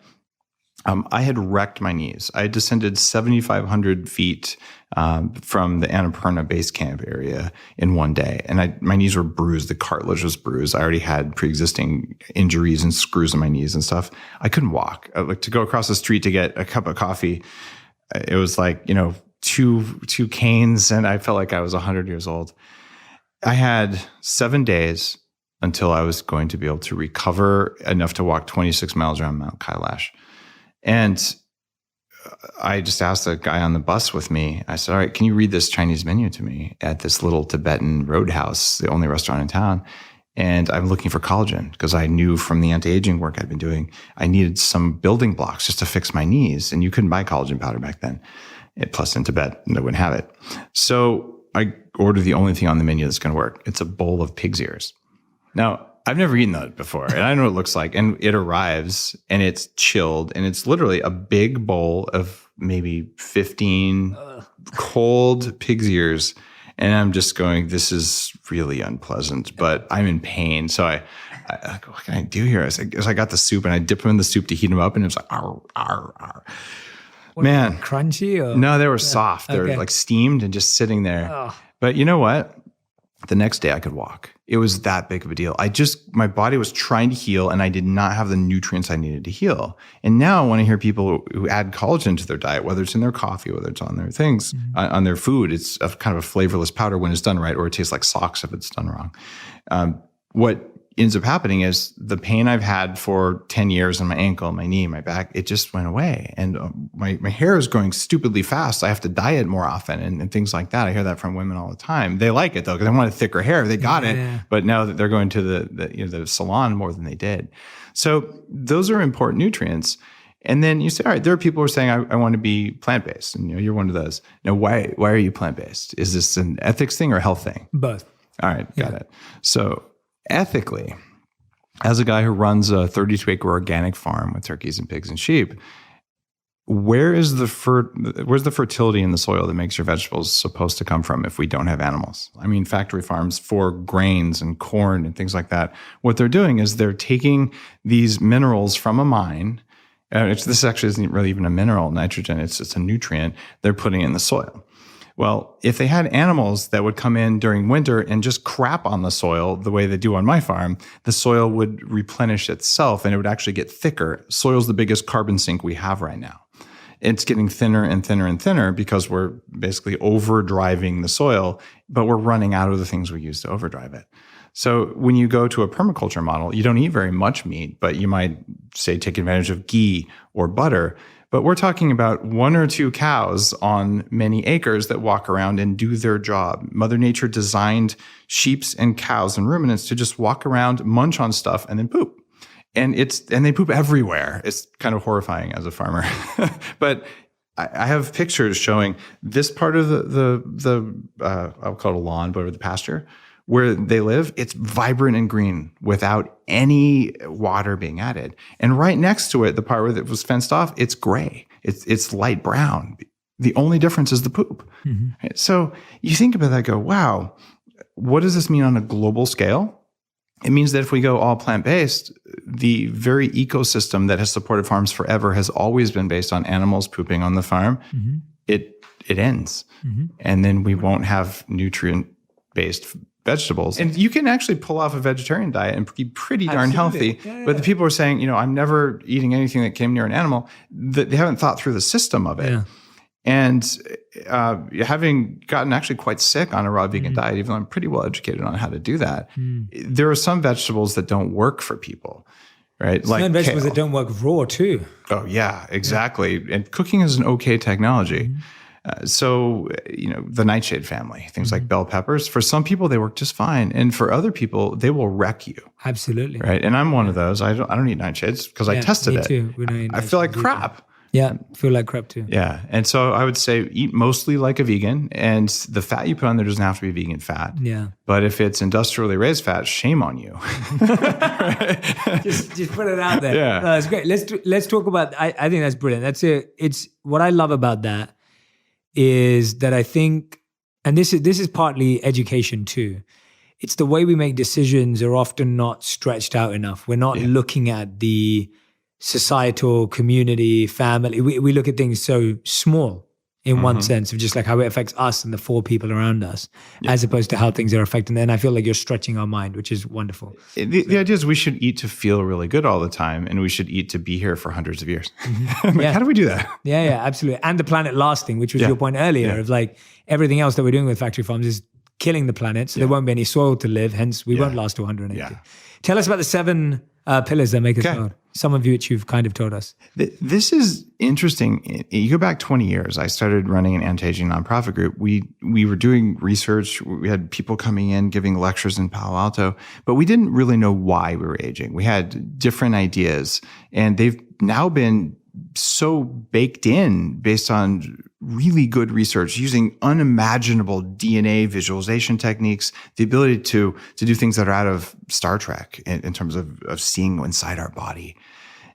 I had wrecked my knees. I had descended 7,500 feet from the Annapurna base camp area in one day. And my knees were bruised. The cartilage was bruised. I already had pre-existing injuries and screws in my knees and stuff. I couldn't walk. Like to go across the street to get a cup of coffee, it was like, two canes, and I felt like I was 100 years old. I had 7 days until I was going to be able to recover enough to walk 26 miles around Mount Kailash. And I just asked the guy on the bus with me, I said, all right, can you read this Chinese menu to me at this little Tibetan roadhouse, the only restaurant in town? And I'm looking for collagen because I knew from the anti-aging work I'd been doing, I needed some building blocks just to fix my knees. And you couldn't buy collagen powder back then. Plus in Tibet, they wouldn't have it. So I ordered the only thing on the menu that's going to work. It's a bowl of pig's ears. Now, I've never eaten that before, and I know what it looks like. And it arrives, and it's chilled, and it's literally a big bowl of maybe 15 cold pig's ears. And I'm just going, this is really unpleasant, but I'm in pain. So I what can I do here? As I got the soup, and I dip them in the soup to heat them up, and it was like, arr, arr, arr. Man, crunchy? Or? No, they were soft. They were like steamed and just sitting there. Oh. But you know what? The next day I could walk. It was that big of a deal. My body was trying to heal, and I did not have the nutrients I needed to heal. And now when I hear people who add collagen to their diet, whether it's in their coffee, whether it's on their things, on their food, it's a kind of a flavorless powder when it's done right, or it tastes like socks if it's done wrong. What ends up happening is the pain I've had for 10 years in my ankle, my knee, my back, it just went away. And my hair is growing stupidly fast. I have to diet more often and things like that. I hear that from women all the time. They like it though, because they want thicker hair. They got it. But now that they're going to the salon more than they did. So those are important nutrients. And then you say, all right, there are people who are saying, I want to be plant-based. And you're one of those. Now, why are you plant-based? Is this an ethics thing or a health thing? Both. All right, got it. So ethically, as a guy who runs a 32-acre organic farm with turkeys and pigs and sheep, where's the fertility in the soil that makes your vegetables supposed to come from if we don't have animals? I mean, factory farms for grains and corn and things like that, what they're doing is they're taking these minerals from a mine. This actually isn't really even a mineral, nitrogen. It's just a nutrient. They're putting in the soil. Well, if they had animals that would come in during winter and just crap on the soil the way they do on my farm, the soil would replenish itself and it would actually get thicker. Soil's the biggest carbon sink we have right now. It's getting thinner and thinner and thinner because we're basically overdriving the soil, but we're running out of the things we use to overdrive it. So when you go to a permaculture model, you don't eat very much meat, but you might say take advantage of ghee or butter. But we're talking about 1 or 2 cows on many acres that walk around and do their job. Mother Nature designed sheep and cows and ruminants to just walk around, munch on stuff, and then poop. And they poop everywhere. It's kind of horrifying as a farmer. But I have pictures showing this part of the I'll call it a lawn, but the pasture where they live, it's vibrant and green without any water being added. And right next to it, the part where it was fenced off, it's gray. It's light brown. The only difference is the poop. Mm-hmm. Right? So you think about that, go, wow, what does this mean on a global scale? It means that if we go all plant-based, the very ecosystem that has supported farms forever has always been based on animals pooping on the farm. Mm-hmm. It ends. Mm-hmm. And then we won't have nutrient-based vegetables. And you can actually pull off a vegetarian diet and be pretty darn healthy. Yeah. But the people are saying, I'm never eating anything that came near an animal. They haven't thought through the system of it. Yeah. And having gotten actually quite sick on a raw vegan diet, even though I'm pretty well educated on how to do that, there are some vegetables that don't work for people, right? Some like vegetables kale. that don't work raw too. Oh yeah, exactly. Yeah. And cooking is an okay technology. The nightshade family, things like bell peppers, for some people, they work just fine. And for other people, they will wreck you. Absolutely. Right. And I'm one of those. I don't eat nightshades because I tested it. Too. I feel like crap. Yeah, feel like crap too. Yeah. And so I would say eat mostly like a vegan, and the fat you put on there doesn't have to be vegan fat. Yeah. But if it's industrially raised fat, shame on you. just put it out there. Yeah. No, that's great. Let's talk about, I think that's brilliant. It's what I love about that is that I think, and this is partly education too. It's the way we make decisions are often not stretched out enough. We're not looking at the societal, community, family. We look at things so small in one sense of just like how it affects us and the 4 people around us, as opposed to how things are affecting them. And I feel like you're stretching our mind, which is wonderful. The idea is we should eat to feel really good all the time, and we should eat to be here for hundreds of years. How do we do that? Yeah, absolutely. And the planet lasting, which was your point earlier of like everything else that we're doing with factory farms is killing the planet. So there won't be any soil to live. Hence, we won't last to 180. Yeah. Tell us about the 7 Pillars that make us old. Some of which you've kind of told us. This is interesting. You go back 20 years. I started running an anti-aging nonprofit group. We were doing research. We had people coming in, giving lectures in Palo Alto, but we didn't really know why we were aging. We had different ideas, and they've now been so baked in based on really good research using unimaginable DNA visualization techniques, the ability to do things that are out of Star Trek in terms of seeing inside our body.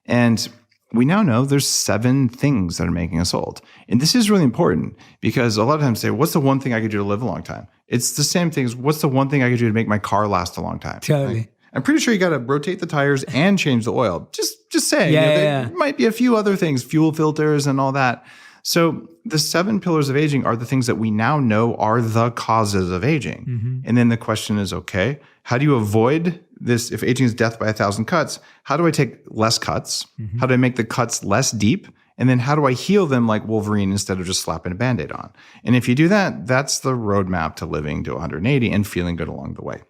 And we now know there's 7 things that are making us old. And this is really important because a lot of times say, what's the one thing I could do to live a long time? It's the same thing as what's the one thing I could do to make my car last a long time? Totally. Right? I'm pretty sure you got to rotate the tires and change the oil. Just saying. There might be a few other things, fuel filters and all that. So the 7 pillars of aging are the things that we now know are the causes of aging. Mm-hmm. And then the question is, okay, how do you avoid this? If aging is death by 1,000 cuts, how do I take less cuts? Mm-hmm. How do I make the cuts less deep? And then how do I heal them like Wolverine instead of just slapping a Band-Aid on? And if you do that, that's the roadmap to living to 180 and feeling good along the way.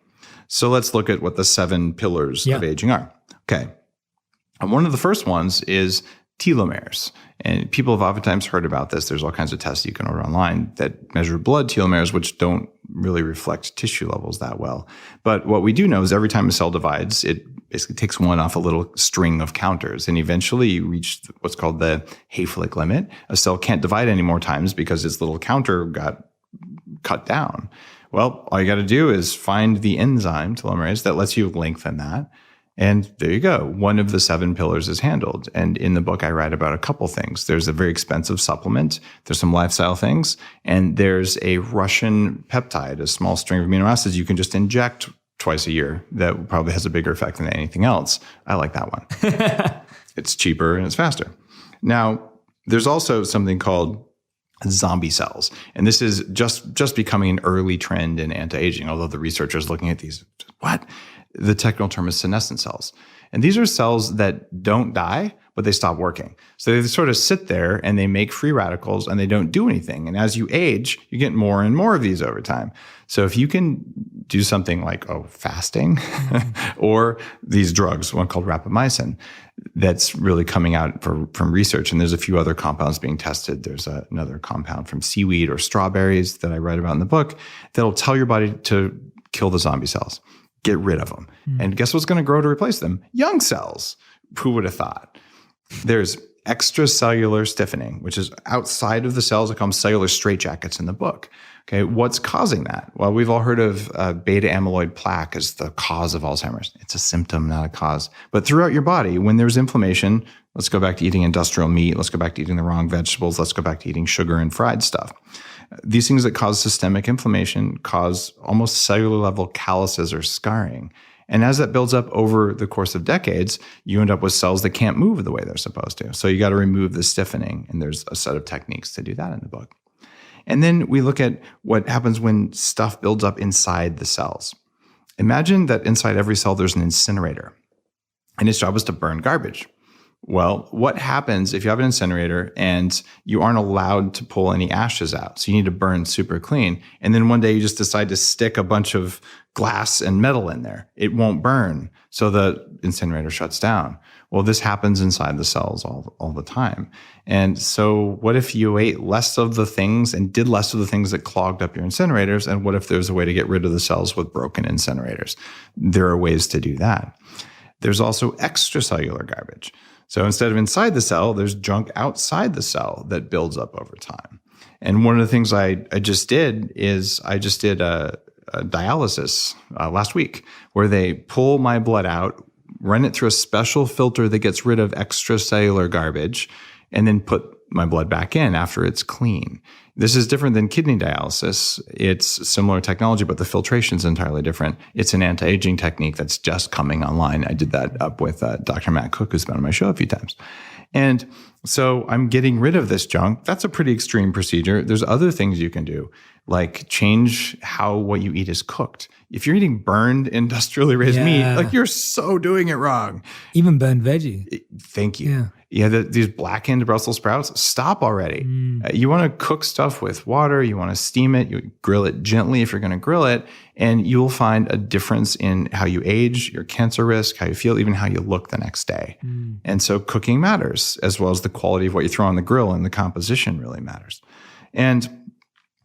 So let's look at what the 7 pillars of aging are. Okay. And one of the first ones is telomeres. And people have oftentimes heard about this. There's all kinds of tests you can order online that measure blood telomeres, which don't really reflect tissue levels that well. But what we do know is every time a cell divides, it basically takes one off a little string of counters. And eventually you reach what's called the Hayflick limit. A cell can't divide any more times because its little counter got cut down. Well, all you got to do is find the enzyme telomerase that lets you lengthen that. And there you go. One of the 7 pillars is handled. And in the book, I write about a couple things. There's a very expensive supplement. There's some lifestyle things. And there's a Russian peptide, a small string of amino acids you can just inject twice a year that probably has a bigger effect than anything else. I like that one. It's cheaper and it's faster. Now, there's also something called zombie cells. And this is just becoming an early trend in anti-aging, although the researchers looking at these, what? The technical term is senescent cells. And these are cells that don't die, but they stop working. So they sort of sit there and they make free radicals and they don't do anything. And as you age, you get more and more of these over time. So if you can do something like fasting or these drugs, one called rapamycin, that's really coming out from research. And there's a few other compounds being tested. There's another compound from seaweed or strawberries that I write about in the book that'll tell your body to kill the zombie cells. Get rid of them. And guess what's going to grow to replace them? Young cells. Who would have thought? There's extracellular stiffening, which is outside of the cells. It comes cellular straitjackets in the book. Okay, what's causing that? Well, we've all heard of beta amyloid plaque as the cause of Alzheimer's. It's a symptom, not a cause. But throughout your body, when there's inflammation, let's go back to eating industrial meat. Let's go back to eating the wrong vegetables. Let's go back to eating sugar and fried stuff. These things that cause systemic inflammation cause almost cellular level calluses or scarring. And as that builds up over the course of decades, you end up with cells that can't move the way they're supposed to. So you got to remove the stiffening. And there's a set of techniques to do that in the book. And then we look at what happens when stuff builds up inside the cells. Imagine that inside every cell, there's an incinerator. And its job is to burn garbage. Well, what happens if you have an incinerator and you aren't allowed to pull any ashes out? So you need to burn super clean. And then one day you just decide to stick a bunch of glass and metal in there. It won't burn. So the incinerator shuts down. Well, this happens inside the cells all the time. And so what if you ate less of the things and did less of the things that clogged up your incinerators? And what if there's a way to get rid of the cells with broken incinerators? There are ways to do that. There's also extracellular garbage. So instead of inside the cell, there's junk outside the cell that builds up over time. And one of the things I just did is I just did a dialysis last week where they pull my blood out, run it through a special filter that gets rid of extracellular garbage, and then put my blood back in after it's clean. This is different than kidney dialysis. It's similar technology, but the filtration is entirely different. It's an anti-aging technique that's just coming online. I did that up with Dr. Matt Cook, who's been on my show a few times. And So I'm getting rid of this junk. That's a pretty extreme procedure. There's other things you can do, like change how what you eat is cooked. If you're eating burned, industrially raised meat, like you're so doing it wrong. Even burned veggie. Thank you. Yeah, these blackened Brussels sprouts, stop already. You want to cook stuff with water. You want to steam it. You grill it gently if you're going to grill it. And you'll find a difference in how you age, your cancer risk, how you feel, even how you look the next day. And so cooking matters, as well as the quality of what you throw on the grill, and the composition really matters. And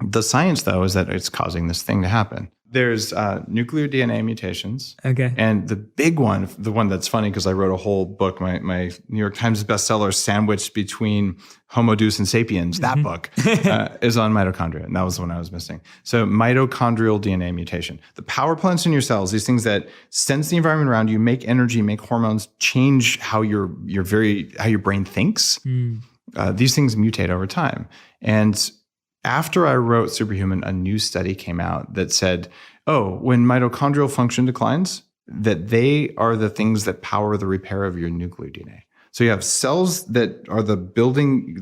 the science, though, is that it's causing this thing to happen. There's nuclear DNA mutations. Okay. And the big one, the one that's funny because I wrote a whole book, my New York Times bestseller, sandwiched between Homo Deus and Sapiens, that book, is on mitochondria. And that was the one I was missing. So mitochondrial DNA mutation. The power plants in your cells, these things that sense the environment around you, make energy, make hormones, change how your brain thinks. These things mutate over time. And after I wrote Superhuman, a new study came out that said, when mitochondrial function declines, that they are the things that power the repair of your nuclear DNA. So you have cells that are the building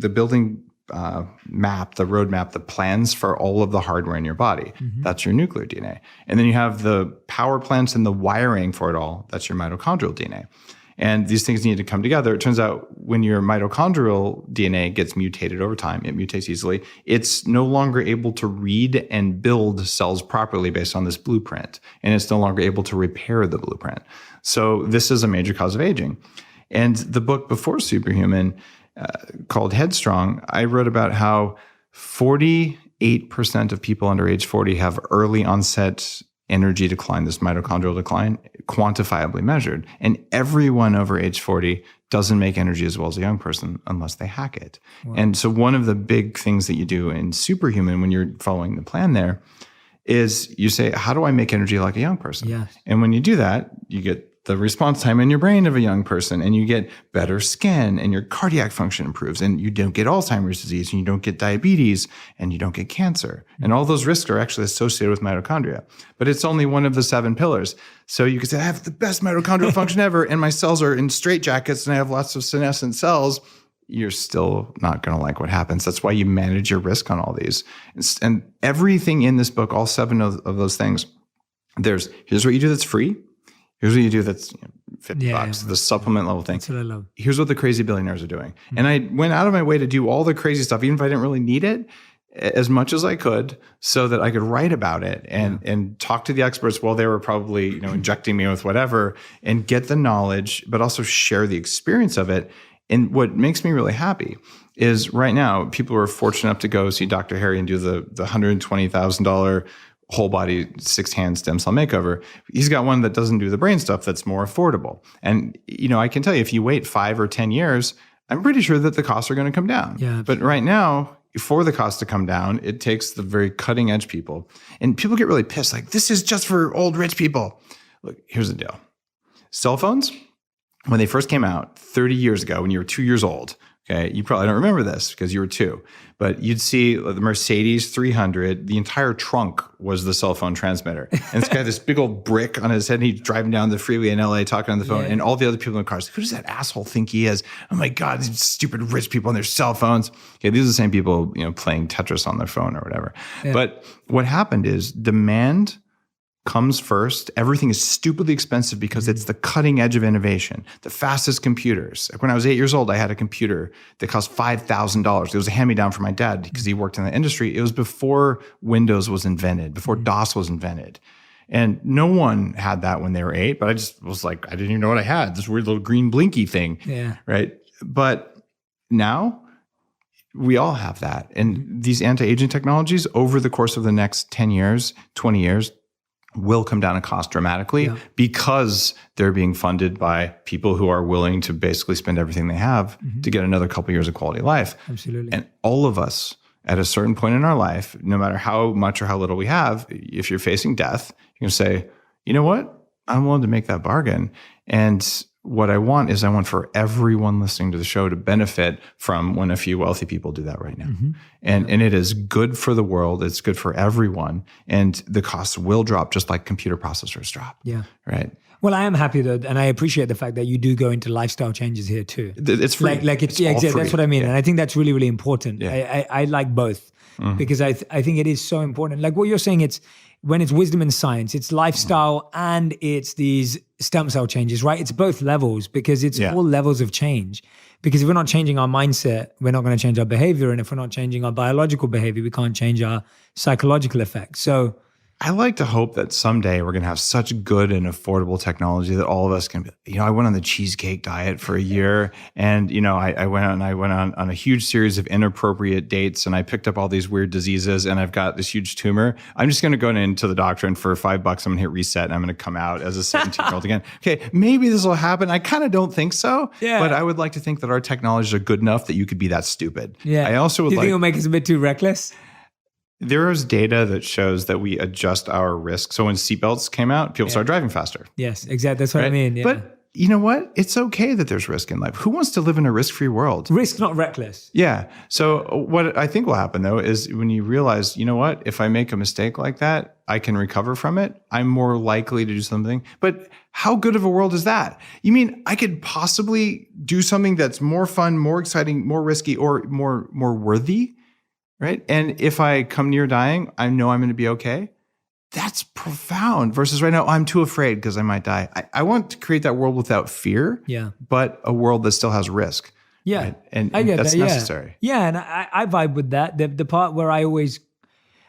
map, the roadmap, the plans for all of the hardware in your body. That's your nuclear DNA. And then you have the power plants and the wiring for it all. That's your mitochondrial DNA. And these things need to come together. It turns out when your mitochondrial DNA gets mutated over time, it mutates easily, it's no longer able to read and build cells properly based on this blueprint. And it's no longer able to repair the blueprint. So this is a major cause of aging. And the book before Superhuman, called Headstrong, I wrote about how 48% of people under age 40 have early onset energy decline, this mitochondrial decline, quantifiably measured. And everyone over age 40 doesn't make energy as well as a young person unless they hack it. Wow. And so one of the big things that you do in Superhuman when you're following the plan there is you say, how do I make energy like a young person? Yes. And when you do that, you get the response time in your brain of a young person, and you get better skin, and your cardiac function improves, and you don't get Alzheimer's disease, and you don't get diabetes, and you don't get cancer. And all those risks are actually associated with mitochondria. But it's only one of the 7 pillars. So you could say, I have the best mitochondrial function ever, and my cells are in straitjackets, and I have lots of senescent cells. You're still not going to like what happens. That's why you manage your risk on all these. And everything in this book, all 7 of those things, here's what you do that's free. Here's what you do that's $50, the supplement level thing. That's what I love. Here's what the crazy billionaires are doing. And I went out of my way to do all the crazy stuff, even if I didn't really need it, as much as I could, so that I could write about it and talk to the experts while they were probably injecting me with whatever, and get the knowledge, but also share the experience of it. And what makes me really happy is right now, people are fortunate enough to go see Dr. Harry and do the $120,000 whole body 6-hand stem cell makeover. He's got one that doesn't do the brain stuff that's more affordable. And, I can tell you, if you wait 5 or 10 years, I'm pretty sure that the costs are going to come down. Yeah. But right now, for the cost to come down, it takes the very cutting edge people. And people get really pissed, like, this is just for old rich people. Look, here's the deal. Cell phones, when they first came out 30 years ago, when you were 2 years old, okay, you probably don't remember this because you were 2, but you'd see the Mercedes 300, the entire trunk was the cell phone transmitter. And this guy had this big old brick on his head, and he's driving down the freeway in LA talking on the phone, and all the other people in the cars, who does that asshole think he is? Oh my God, these stupid rich people on their cell phones. Okay, these are the same people, playing Tetris on their phone or whatever. Yeah. But what happened is demand comes first. Everything is stupidly expensive because it's the cutting edge of innovation. The fastest computers. Like when I was 8 years old, I had a computer that cost $5,000. It was a hand-me-down from my dad because he worked in the industry. It was before Windows was invented, before DOS was invented. And no one had that when they were 8, but I just was like, I didn't even know what I had. This weird little green blinky thing. Yeah. Right. But now we all have that. And these anti-aging technologies over the course of the next 10 years, 20 years, will come down in cost dramatically because they're being funded by people who are willing to basically spend everything they have to get another couple of years of quality life. Absolutely. And all of us at a certain point in our life, no matter how much or how little we have, if you're facing death, you can say, you know what? I'm willing to make that bargain. And what I want is I want for everyone listening to the show to benefit from when a few wealthy people do that right now. And it is good for the world. It's good for everyone. And the costs will drop just like computer processors drop. Yeah. Right. Well, I am happy that, and I appreciate the fact that you do go into lifestyle changes here too. It's free. It's yeah, exactly. That's what I mean. Yeah. And I think that's really, really important. Yeah. I like both because I think it is so important. Like what you're saying, it's when it's wisdom and science, it's lifestyle and it's these stem cell changes, right? It's both levels because it's all levels of change. Because if we're not changing our mindset, we're not going to change our behavior. And if we're not changing our biological behavior, we can't change our psychological effects. So I like to hope that someday we're going to have such good and affordable technology that all of us can be, I went on the cheesecake diet for a year and, I went on a huge series of inappropriate dates and I picked up all these weird diseases and I've got this huge tumor. I'm just going to go into the doctor and for $5, I'm going to hit reset and I'm going to come out as a 17-year-old again. Okay, maybe this will happen. I kind of don't think so, but I would like to think that our technologies are good enough that you could be that stupid. Yeah. I also would Do you think it'll make us a bit too reckless? There is data that shows that we adjust our risk. So when seatbelts came out, people started driving faster. Yes, exactly. That's what I mean. Yeah. But you know what? It's okay that there's risk in life. Who wants to live in a risk-free world? Risk, not reckless. Yeah. So what I think will happen though is when you realize, you know what? If I make a mistake like that, I can recover from it. I'm more likely to do something. But how good of a world is that? You mean I could possibly do something that's more fun, more exciting, more risky, or more worthy? Right. And if I come near dying, I know I'm going to be okay. That's profound versus right now, I'm too afraid because I might die. I want to create that world without fear, but a world that still has risk. Yeah. Right? And I get that's that, necessary. Yeah. And I vibe with that. The part where I always,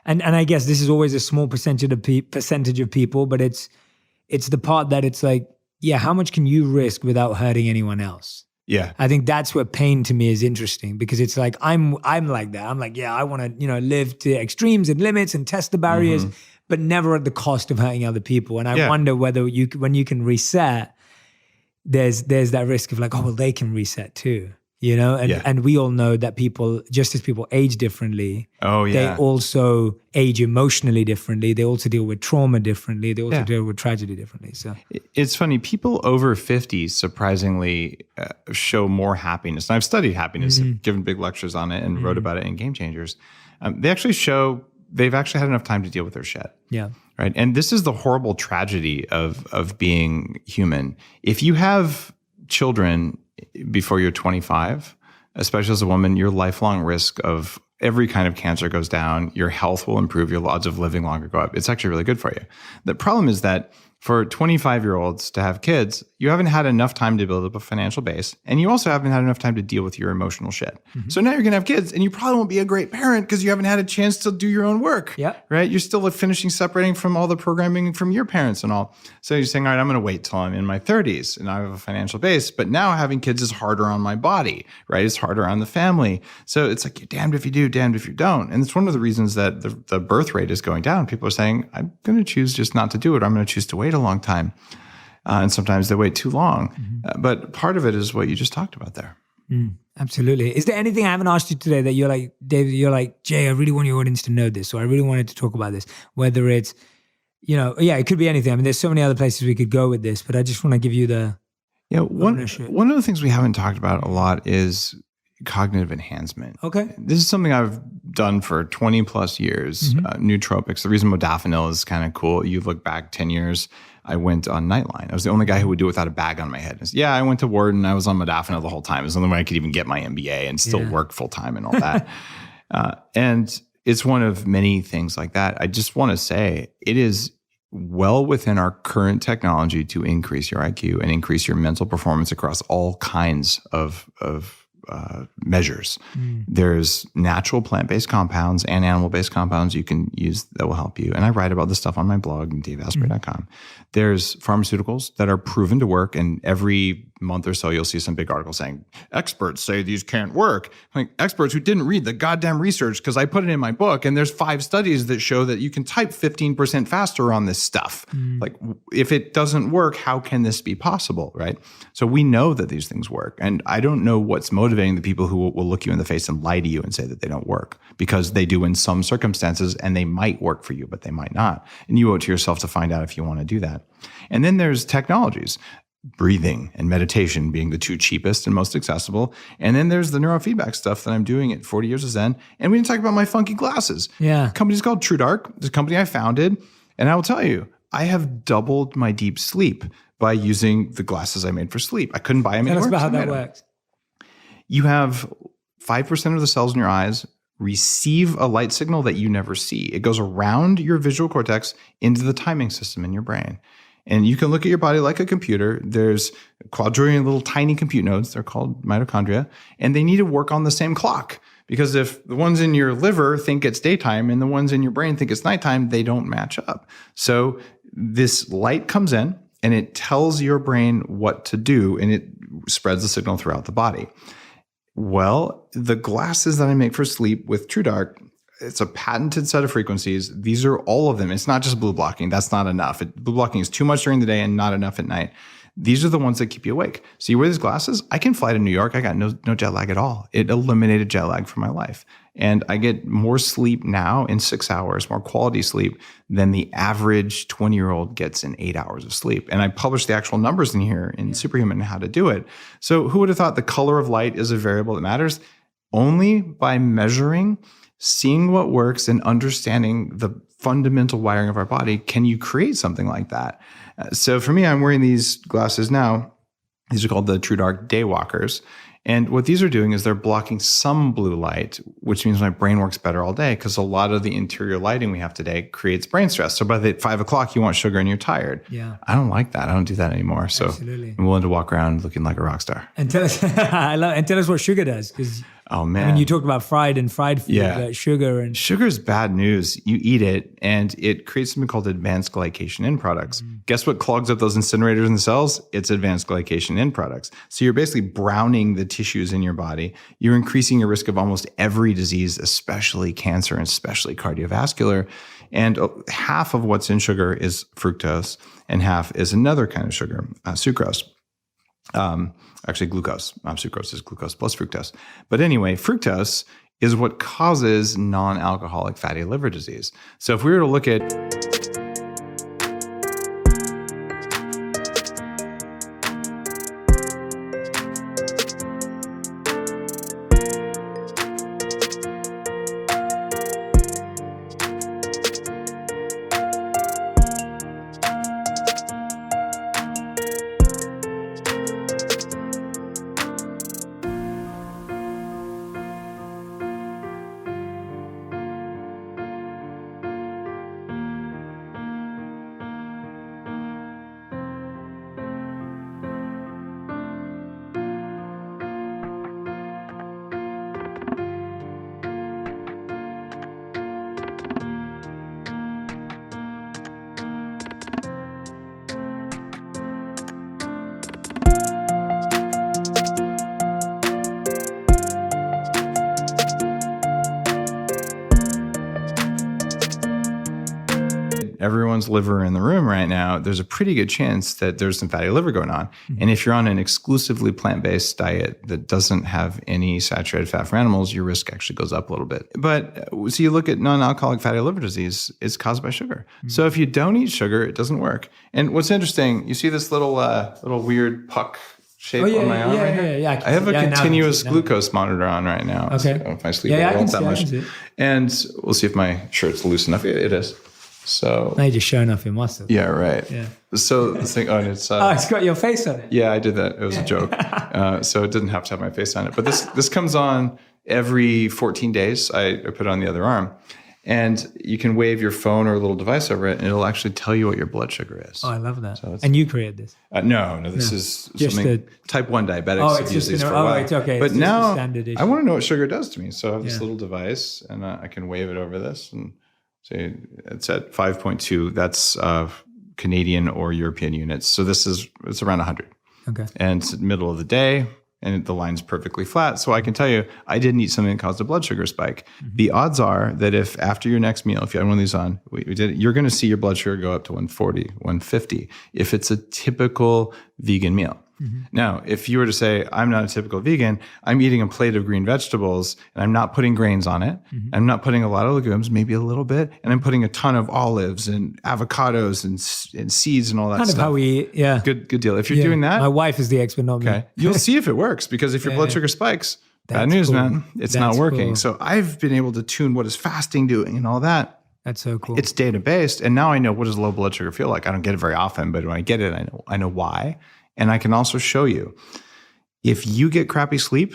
and I guess this is always a small percentage of people, but it's the part that it's like, how much can you risk without hurting anyone else? Yeah. I think that's where pain to me is interesting because it's like, I'm like that. I'm like, I want to, live to extremes and limits and test the barriers, but never at the cost of hurting other people. And I wonder whether when you can reset, there's that risk of like, oh, well, they can reset too, and we all know that people, just as people age differently, they also age emotionally differently. They also deal with trauma differently. They also deal with tragedy differently. So it's funny. People over 50 surprisingly show more happiness. And I've studied happiness, given big lectures on it and wrote about it in Game Changers. They actually show they've actually had enough time to deal with their shit. Yeah. Right. And this is the horrible tragedy of being human. If you have children before you're 25, especially as a woman, your lifelong risk of every kind of cancer goes down. Your health will improve. Your odds of living longer go up. It's actually really good for you. The problem is that for 25-year-olds to have kids, you haven't had enough time to build up a financial base, and you also haven't had enough time to deal with your emotional shit. So now you're going to have kids, and you probably won't be a great parent because you haven't had a chance to do your own work. Yeah. Right? You're still finishing separating from all the programming from your parents and all. So you're saying, all right, I'm going to wait till I'm in my 30s and I have a financial base. But now having kids is harder on my body, right? It's harder on the family. So it's like you're damned if you do, damned if you don't. And it's one of the reasons that the birth rate is going down. People are saying, I'm going to choose just not to do it. I'm going to choose to wait a long time. And sometimes they wait too long. But part of it is what you just talked about there. Absolutely. Is there anything I haven't asked you today that you're like, David, you're like, Jay, I really want your audience to know this, or I really wanted to talk about this, whether it's, it could be anything. I mean, there's so many other places we could go with this, but I just want to give you the one of the things we haven't talked about a lot is cognitive enhancement. Okay. This is something I've done for 20 plus years, nootropics. The reason modafinil is kind of cool, you look back 10 years, I went on Nightline. I was the only guy who would do it without a bag on my head. I went to Wharton. I was on modafinil the whole time. It was the only way I could even get my MBA and still work full time and all that. And it's one of many things like that. I just want to say it is well within our current technology to increase your IQ and increase your mental performance across all kinds of measures. There's natural plant-based compounds and animal-based compounds you can use that will help you. And I write about this stuff on my blog, daveasprey.com. There's pharmaceuticals that are proven to work, and every month or so you'll see some big article saying, experts say these can't work. Like, experts who didn't read the goddamn research, because I put it in my book, and there's 5 studies that show that you can type 15% faster on this stuff. Like, if it doesn't work, how can this be possible, right? So we know that these things work. And I don't know what's motivating the people who will look you in the face and lie to you and say that they don't work, because they do in some circumstances, and they might work for you, but they might not. And you owe it to yourself to find out if you want to do that. And then there's technologies. breathing and meditation being the two cheapest and most accessible. And then there's the neurofeedback stuff that I'm doing at 40 Years of Zen. And we didn't talk about my funky glasses. Yeah. The company's called TrueDark. It's a company I founded. And I will tell you, I have doubled my deep sleep by using the glasses I made for sleep. I couldn't buy them anymore. Tell us about how that works. You have 5% of the cells in your eyes receive a light signal that you never see. It goes around your visual cortex into the timing system in your brain. And you can look at your body like a computer. There's quadrillion little tiny compute nodes. They're called mitochondria. And they need to work on the same clock. Because if the ones in your liver think it's daytime and the ones in your brain think it's nighttime, they don't match up. So this light comes in and it tells your brain what to do, and it spreads the signal throughout the body. Well, the glasses that I make for sleep with TrueDark, it's a patented set of frequencies. These are all of them. It's not just blue blocking. That's not enough. Blue blocking is too much during the day and not enough at night. These are the ones that keep you awake. So you wear these glasses. I can fly to New York. I got no jet lag at all. It eliminated jet lag from my life. And I get more sleep now in 6 hours, more quality sleep than the average 20-year-old gets in 8 hours of sleep. And I published the actual numbers in here in Superhuman and how to do it. So who would have thought the color of light is a variable that matters? Only by measuring, seeing what works, and understanding the fundamental wiring of our body can you create something like that. So for me, I'm wearing these glasses now. These are called the TrueDark Daywalkers. And what these are doing is they're blocking some blue light, which means my brain works better all day because a lot of the interior lighting we have today creates brain stress. So by the 5 o'clock, you want sugar and you're tired. Yeah. I don't like that. I don't do that anymore. So Absolutely. I'm willing to walk around looking like a rock star. And tell us, and tell us what sugar does, because oh man, I mean, you talked about fried food, Yeah. Sugar and Sugar is bad news. You eat it and it creates something called advanced glycation end products. Guess what clogs up those incinerators in the cells? It's advanced glycation end products. So you're basically browning the tissues in your body. You're increasing your risk of almost every disease, especially cancer and especially cardiovascular. And half of what's in sugar is fructose and half is another kind of sugar, sucrose. Actually glucose. Sucrose is glucose plus fructose. But anyway, fructose is what causes non-alcoholic fatty liver disease. So if we were to look at everyone's liver in the room right now, there's a pretty good chance that there's some fatty liver going on. Mm-hmm. And if you're on an exclusively plant-based diet that doesn't have any saturated fat from animals, your risk actually goes up a little bit. But so you look at non-alcoholic fatty liver disease, it's caused by sugar. Mm-hmm. So if you don't eat sugar, it doesn't work. And what's interesting, you see this little weird puck shape on my arm right here? Yeah. I have a continuous glucose monitor on right now. Okay. So if I sleep I won't that much. And we'll see if my shirt's loose enough. It is. So now you're just showing off your muscle. Yeah, right. Yeah. So the thing, it's it's got your face on it. Yeah, I did that. It was a joke. So it didn't have to have my face on it. But this comes on every 14 days. I put it on the other arm. And you can wave your phone or a little device over it, and it'll actually tell you what your blood sugar is. Oh, I love that. So and you created this? No, this is just something type 1 diabetics have used these for a while. It's okay. But now I want to know what sugar does to me. So I have this little device, and I can wave it over this and say it's at 5.2. That's Canadian or European units. So it's around 100. Okay. And it's the middle of the day, and the line's perfectly flat. So I can tell you, I didn't eat something that caused a blood sugar spike. Mm-hmm. The odds are that if after your next meal, if you had one of these on, we did it, you're going to see your blood sugar go up to 140, 150 if it's a typical vegan meal. Now, if you were to say, I'm not a typical vegan, I'm eating a plate of green vegetables and I'm not putting grains on it. I'm not putting a lot of legumes, maybe a little bit, and I'm putting a ton of olives and avocados and seeds and all that Kind stuff. of how we eat, yeah. Good deal. If you're doing that, my wife is the expert, not me. okay, you'll see if it works, because if your blood sugar spikes, bad news, man. It's not working. Cool. So I've been able to tune what is fasting doing and all that. That's so cool. It's data-based, and now I know what does low blood sugar feel like. I don't get it very often, but when I get it, I know why. And I can also show you, if you get crappy sleep,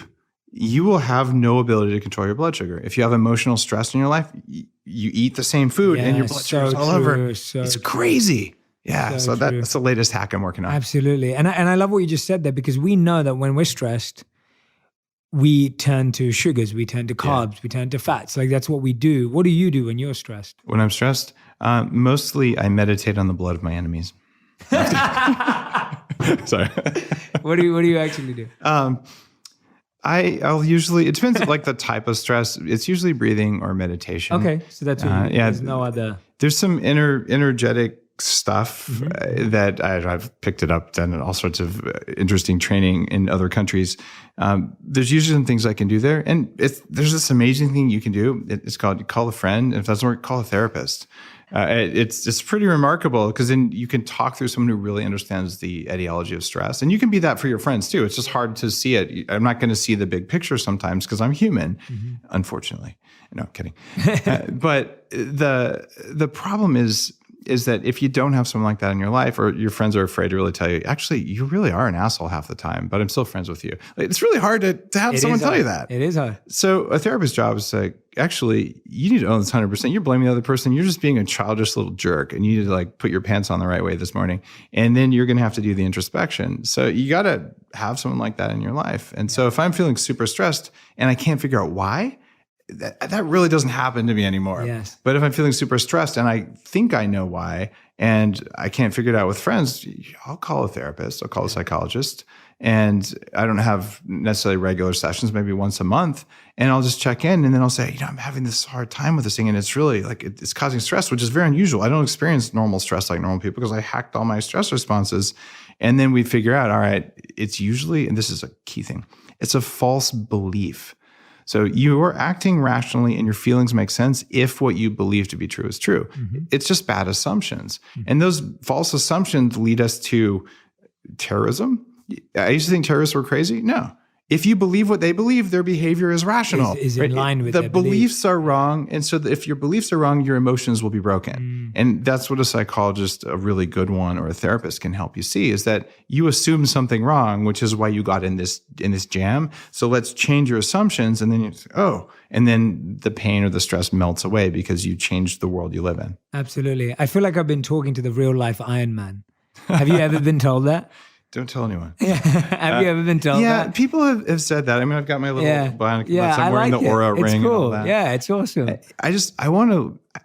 you will have no ability to control your blood sugar. If you have emotional stress in your life, you eat the same food and your blood sugar's all over. It's crazy. Yeah, so that's the latest hack I'm working on. Absolutely. And I love what you just said there, because we know that when we're stressed, we turn to sugars, we turn to carbs, we turn to fats. Like, that's what we do. What do you do when you're stressed? When I'm stressed, mostly I meditate on the blood of my enemies. Sorry. What do you actually do? I'll usually, it depends like the type of stress. It's usually breathing or meditation. Okay, so that's what there's no other. There's some energetic stuff that I've picked it up, done all sorts of interesting training in other countries. There's usually some things I can do there. And there's this amazing thing you can do. It's called, you call a friend. And if that doesn't work, call a therapist. It's pretty remarkable, because then you can talk through someone who really understands the etiology of stress. And you can be that for your friends too. It's just hard to see it. I'm not going to see the big picture sometimes because I'm human, unfortunately. No, kidding. But the problem is that if you don't have someone like that in your life, or your friends are afraid to really tell you, actually, you really are an asshole half the time, but I'm still friends with you. It's really hard to have someone tell you that. It is hard. So a therapist's job is like, actually, you need to own this 100%. You're blaming the other person. You're just being a childish little jerk, and you need to like put your pants on the right way this morning. And then you're going to have to do the introspection. So you got to have someone like that in your life. And so if I'm feeling super stressed and I can't figure out why, that really doesn't happen to me anymore. Yes. But if I'm feeling super stressed and I think I know why, and I can't figure it out with friends, I'll call a therapist, I'll call a psychologist. And I don't have necessarily regular sessions, maybe once a month. And I'll just check in, and then I'll say, I'm having this hard time with this thing. And it's really like, it's causing stress, which is very unusual. I don't experience normal stress like normal people, because I hacked all my stress responses. And then we figure out, all right, it's usually, and this is a key thing, it's a false belief. So you are acting rationally and your feelings make sense if what you believe to be true is true. It's just bad assumptions. And those false assumptions lead us to terrorism. I used to think terrorists were crazy. No. If you believe what they believe, their behavior is rational. Is in line with the their beliefs are wrong. And so if your beliefs are wrong, your emotions will be broken. And that's what a psychologist, a really good one, or a therapist can help you see, is that you assume something wrong, which is why you got in this jam. So let's change your assumptions. And then you say, and then the pain or the stress melts away because you changed the world you live in. Absolutely. I feel like I've been talking to the real life Iron Man. Have you ever been told that? Don't tell anyone. Have you ever been told that? Yeah, people have said that. I mean, I've got my little bionic yeah, I'm wearing the Aura ring. It's cool. And all that. Yeah, it's awesome. I want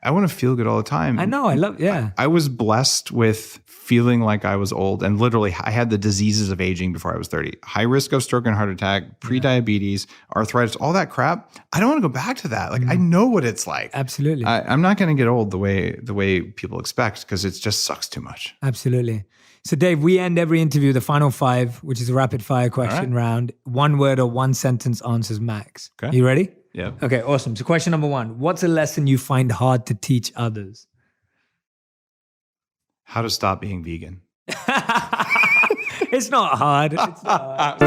to feel good all the time. I know. I love. Yeah. I was blessed with feeling like I was old, and literally I had the diseases of aging before I was 30. High risk of stroke and heart attack, pre-diabetes, arthritis, all that crap. I don't want to go back to that. Like I know what it's like. Absolutely. I'm not going to get old the way people expect, because it just sucks too much. Absolutely. So Dave, we end every interview, the final 5, which is a rapid fire question round. 1 word or 1 sentence answers max. Okay. You ready? Yeah. Okay, awesome. So question number 1, what's a lesson you find hard to teach others? How to stop being vegan. It's not hard. It's not hard.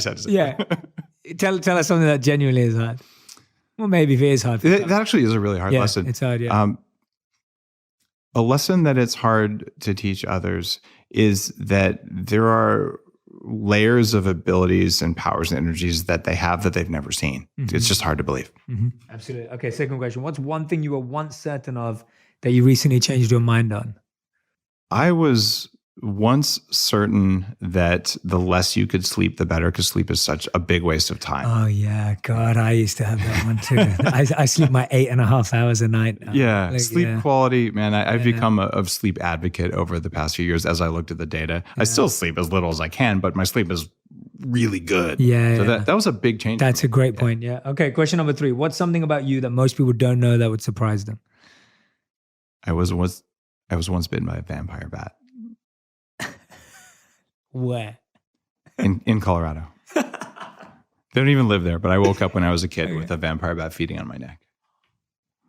just had to say. Yeah. Tell us something that genuinely is hard. Well, maybe if it is hard. That actually is a really hard lesson. It's hard, yeah. A lesson that it's hard to teach others is that there are layers of abilities and powers and energies that they have that they've never seen. It's just hard to believe. Absolutely. Okay, second question. What's one thing you were once certain of that you recently changed your mind on? I was once certain that the less you could sleep, the better, because sleep is such a big waste of time. Oh, yeah. God, I used to have that one too. I sleep my 8.5 hours a night now. Yeah. Sleep quality, man. I've become a sleep advocate over the past few years as I looked at the data. I still sleep as little as I can, but my sleep is really good. Yeah. So that was a big change. That's a great point. Yeah. Okay. Question number 3. What's something about you that most people don't know that would surprise them? I was once bitten by a vampire bat. Where? In Colorado. They don't even live there, but I woke up when I was a kid with a vampire bat feeding on my neck.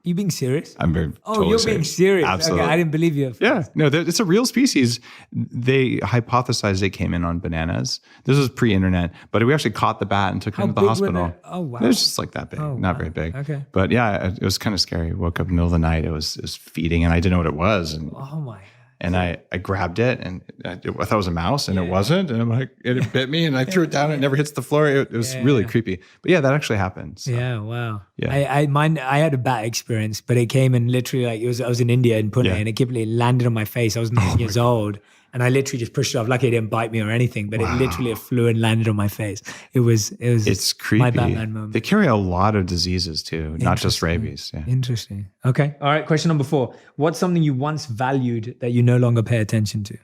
You being serious? I'm very Oh, you're being serious. Absolutely. Okay, I didn't believe you. Yeah, no, it's a real species. They hypothesized they came in on bananas. This was pre-internet, but we actually caught the bat and took him to the hospital. Oh, wow. It was just like that big, not very big. Okay. But yeah, it was kind of scary. Woke up in the middle of the night. It was feeding, and I didn't know what it was. And oh my. And I grabbed it, and I thought it was a mouse, and it wasn't. And I'm like, it bit me, and I threw it down, and it never hits the floor. It was really creepy. But yeah, that actually happened. So. Yeah, wow. Yeah. I had a bat experience, but it came and literally I was in India in Pune, and it landed on my face. I was 9 years old, and I literally just pushed it off. Lucky it didn't bite me or anything, but it literally flew and landed on my face. It's creepy. My Batman moment. They carry a lot of diseases too, not just rabies. Yeah. Interesting. Okay. All right. Question number 4. What's something you once valued that you no longer pay attention to?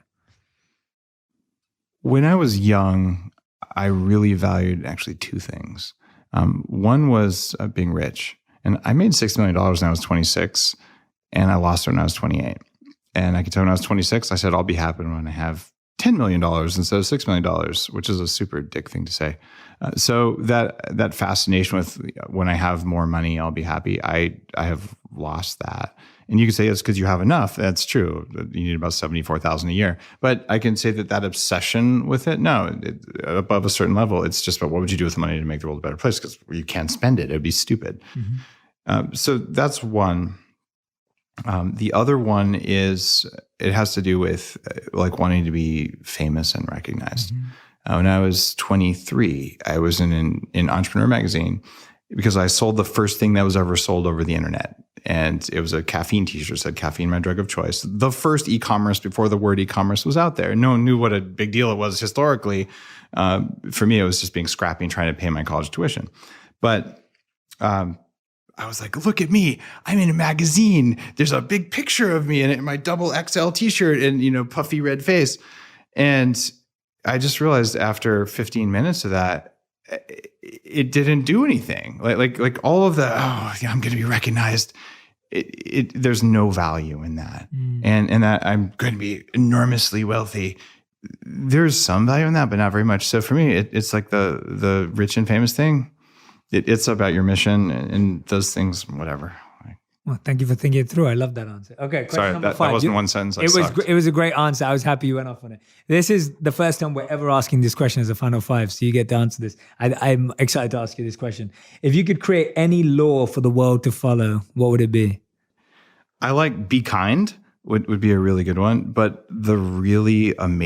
When I was young, I really valued actually 2 things. One was being rich. And I made $6 million when I was 26, and I lost it when I was 28. And I could tell when I was 26, I said, I'll be happy when I have $10 million instead of $6 million, which is a super dick thing to say. So that fascination with when I have more money, I'll be happy. I have lost that. And you can say it's because you have enough. That's true. You need about $74,000 a year. But I can say that obsession with it, no, above a certain level, it's just about what would you do with the money to make the world a better place? Because you can't spend it. It would be stupid. So that's one. The other one is it has to do with like wanting to be famous and recognized. When I was 23, I was in Entrepreneur magazine because I sold the first thing that was ever sold over the internet. And it was a caffeine t-shirt that said caffeine, my drug of choice. The first e-commerce before the word e-commerce was out there. No one knew what a big deal it was historically. For me, it was just being scrappy and trying to pay my college tuition. But I was like, look at me. I'm in a magazine. There's a big picture of me in my double XL t-shirt and, puffy red face. And I just realized after 15 minutes of that, it didn't do anything. Like all of the, I'm going to be recognized. There's no value in that. And that I'm going to be enormously wealthy. There's some value in that, but not very much. So for me, it's like the rich and famous thing. It's about your mission and those things, whatever. Well, thank you for thinking it through. I love that answer. Okay, question number 5. That wasn't one sentence. It was a great answer. I was happy you went off on it. This is the first time we're ever asking this question as a final 5, so you get to answer this. I'm excited to ask you this question. If you could create any law for the world to follow, what would it be? I like be kind would be a really good one, but the really amazing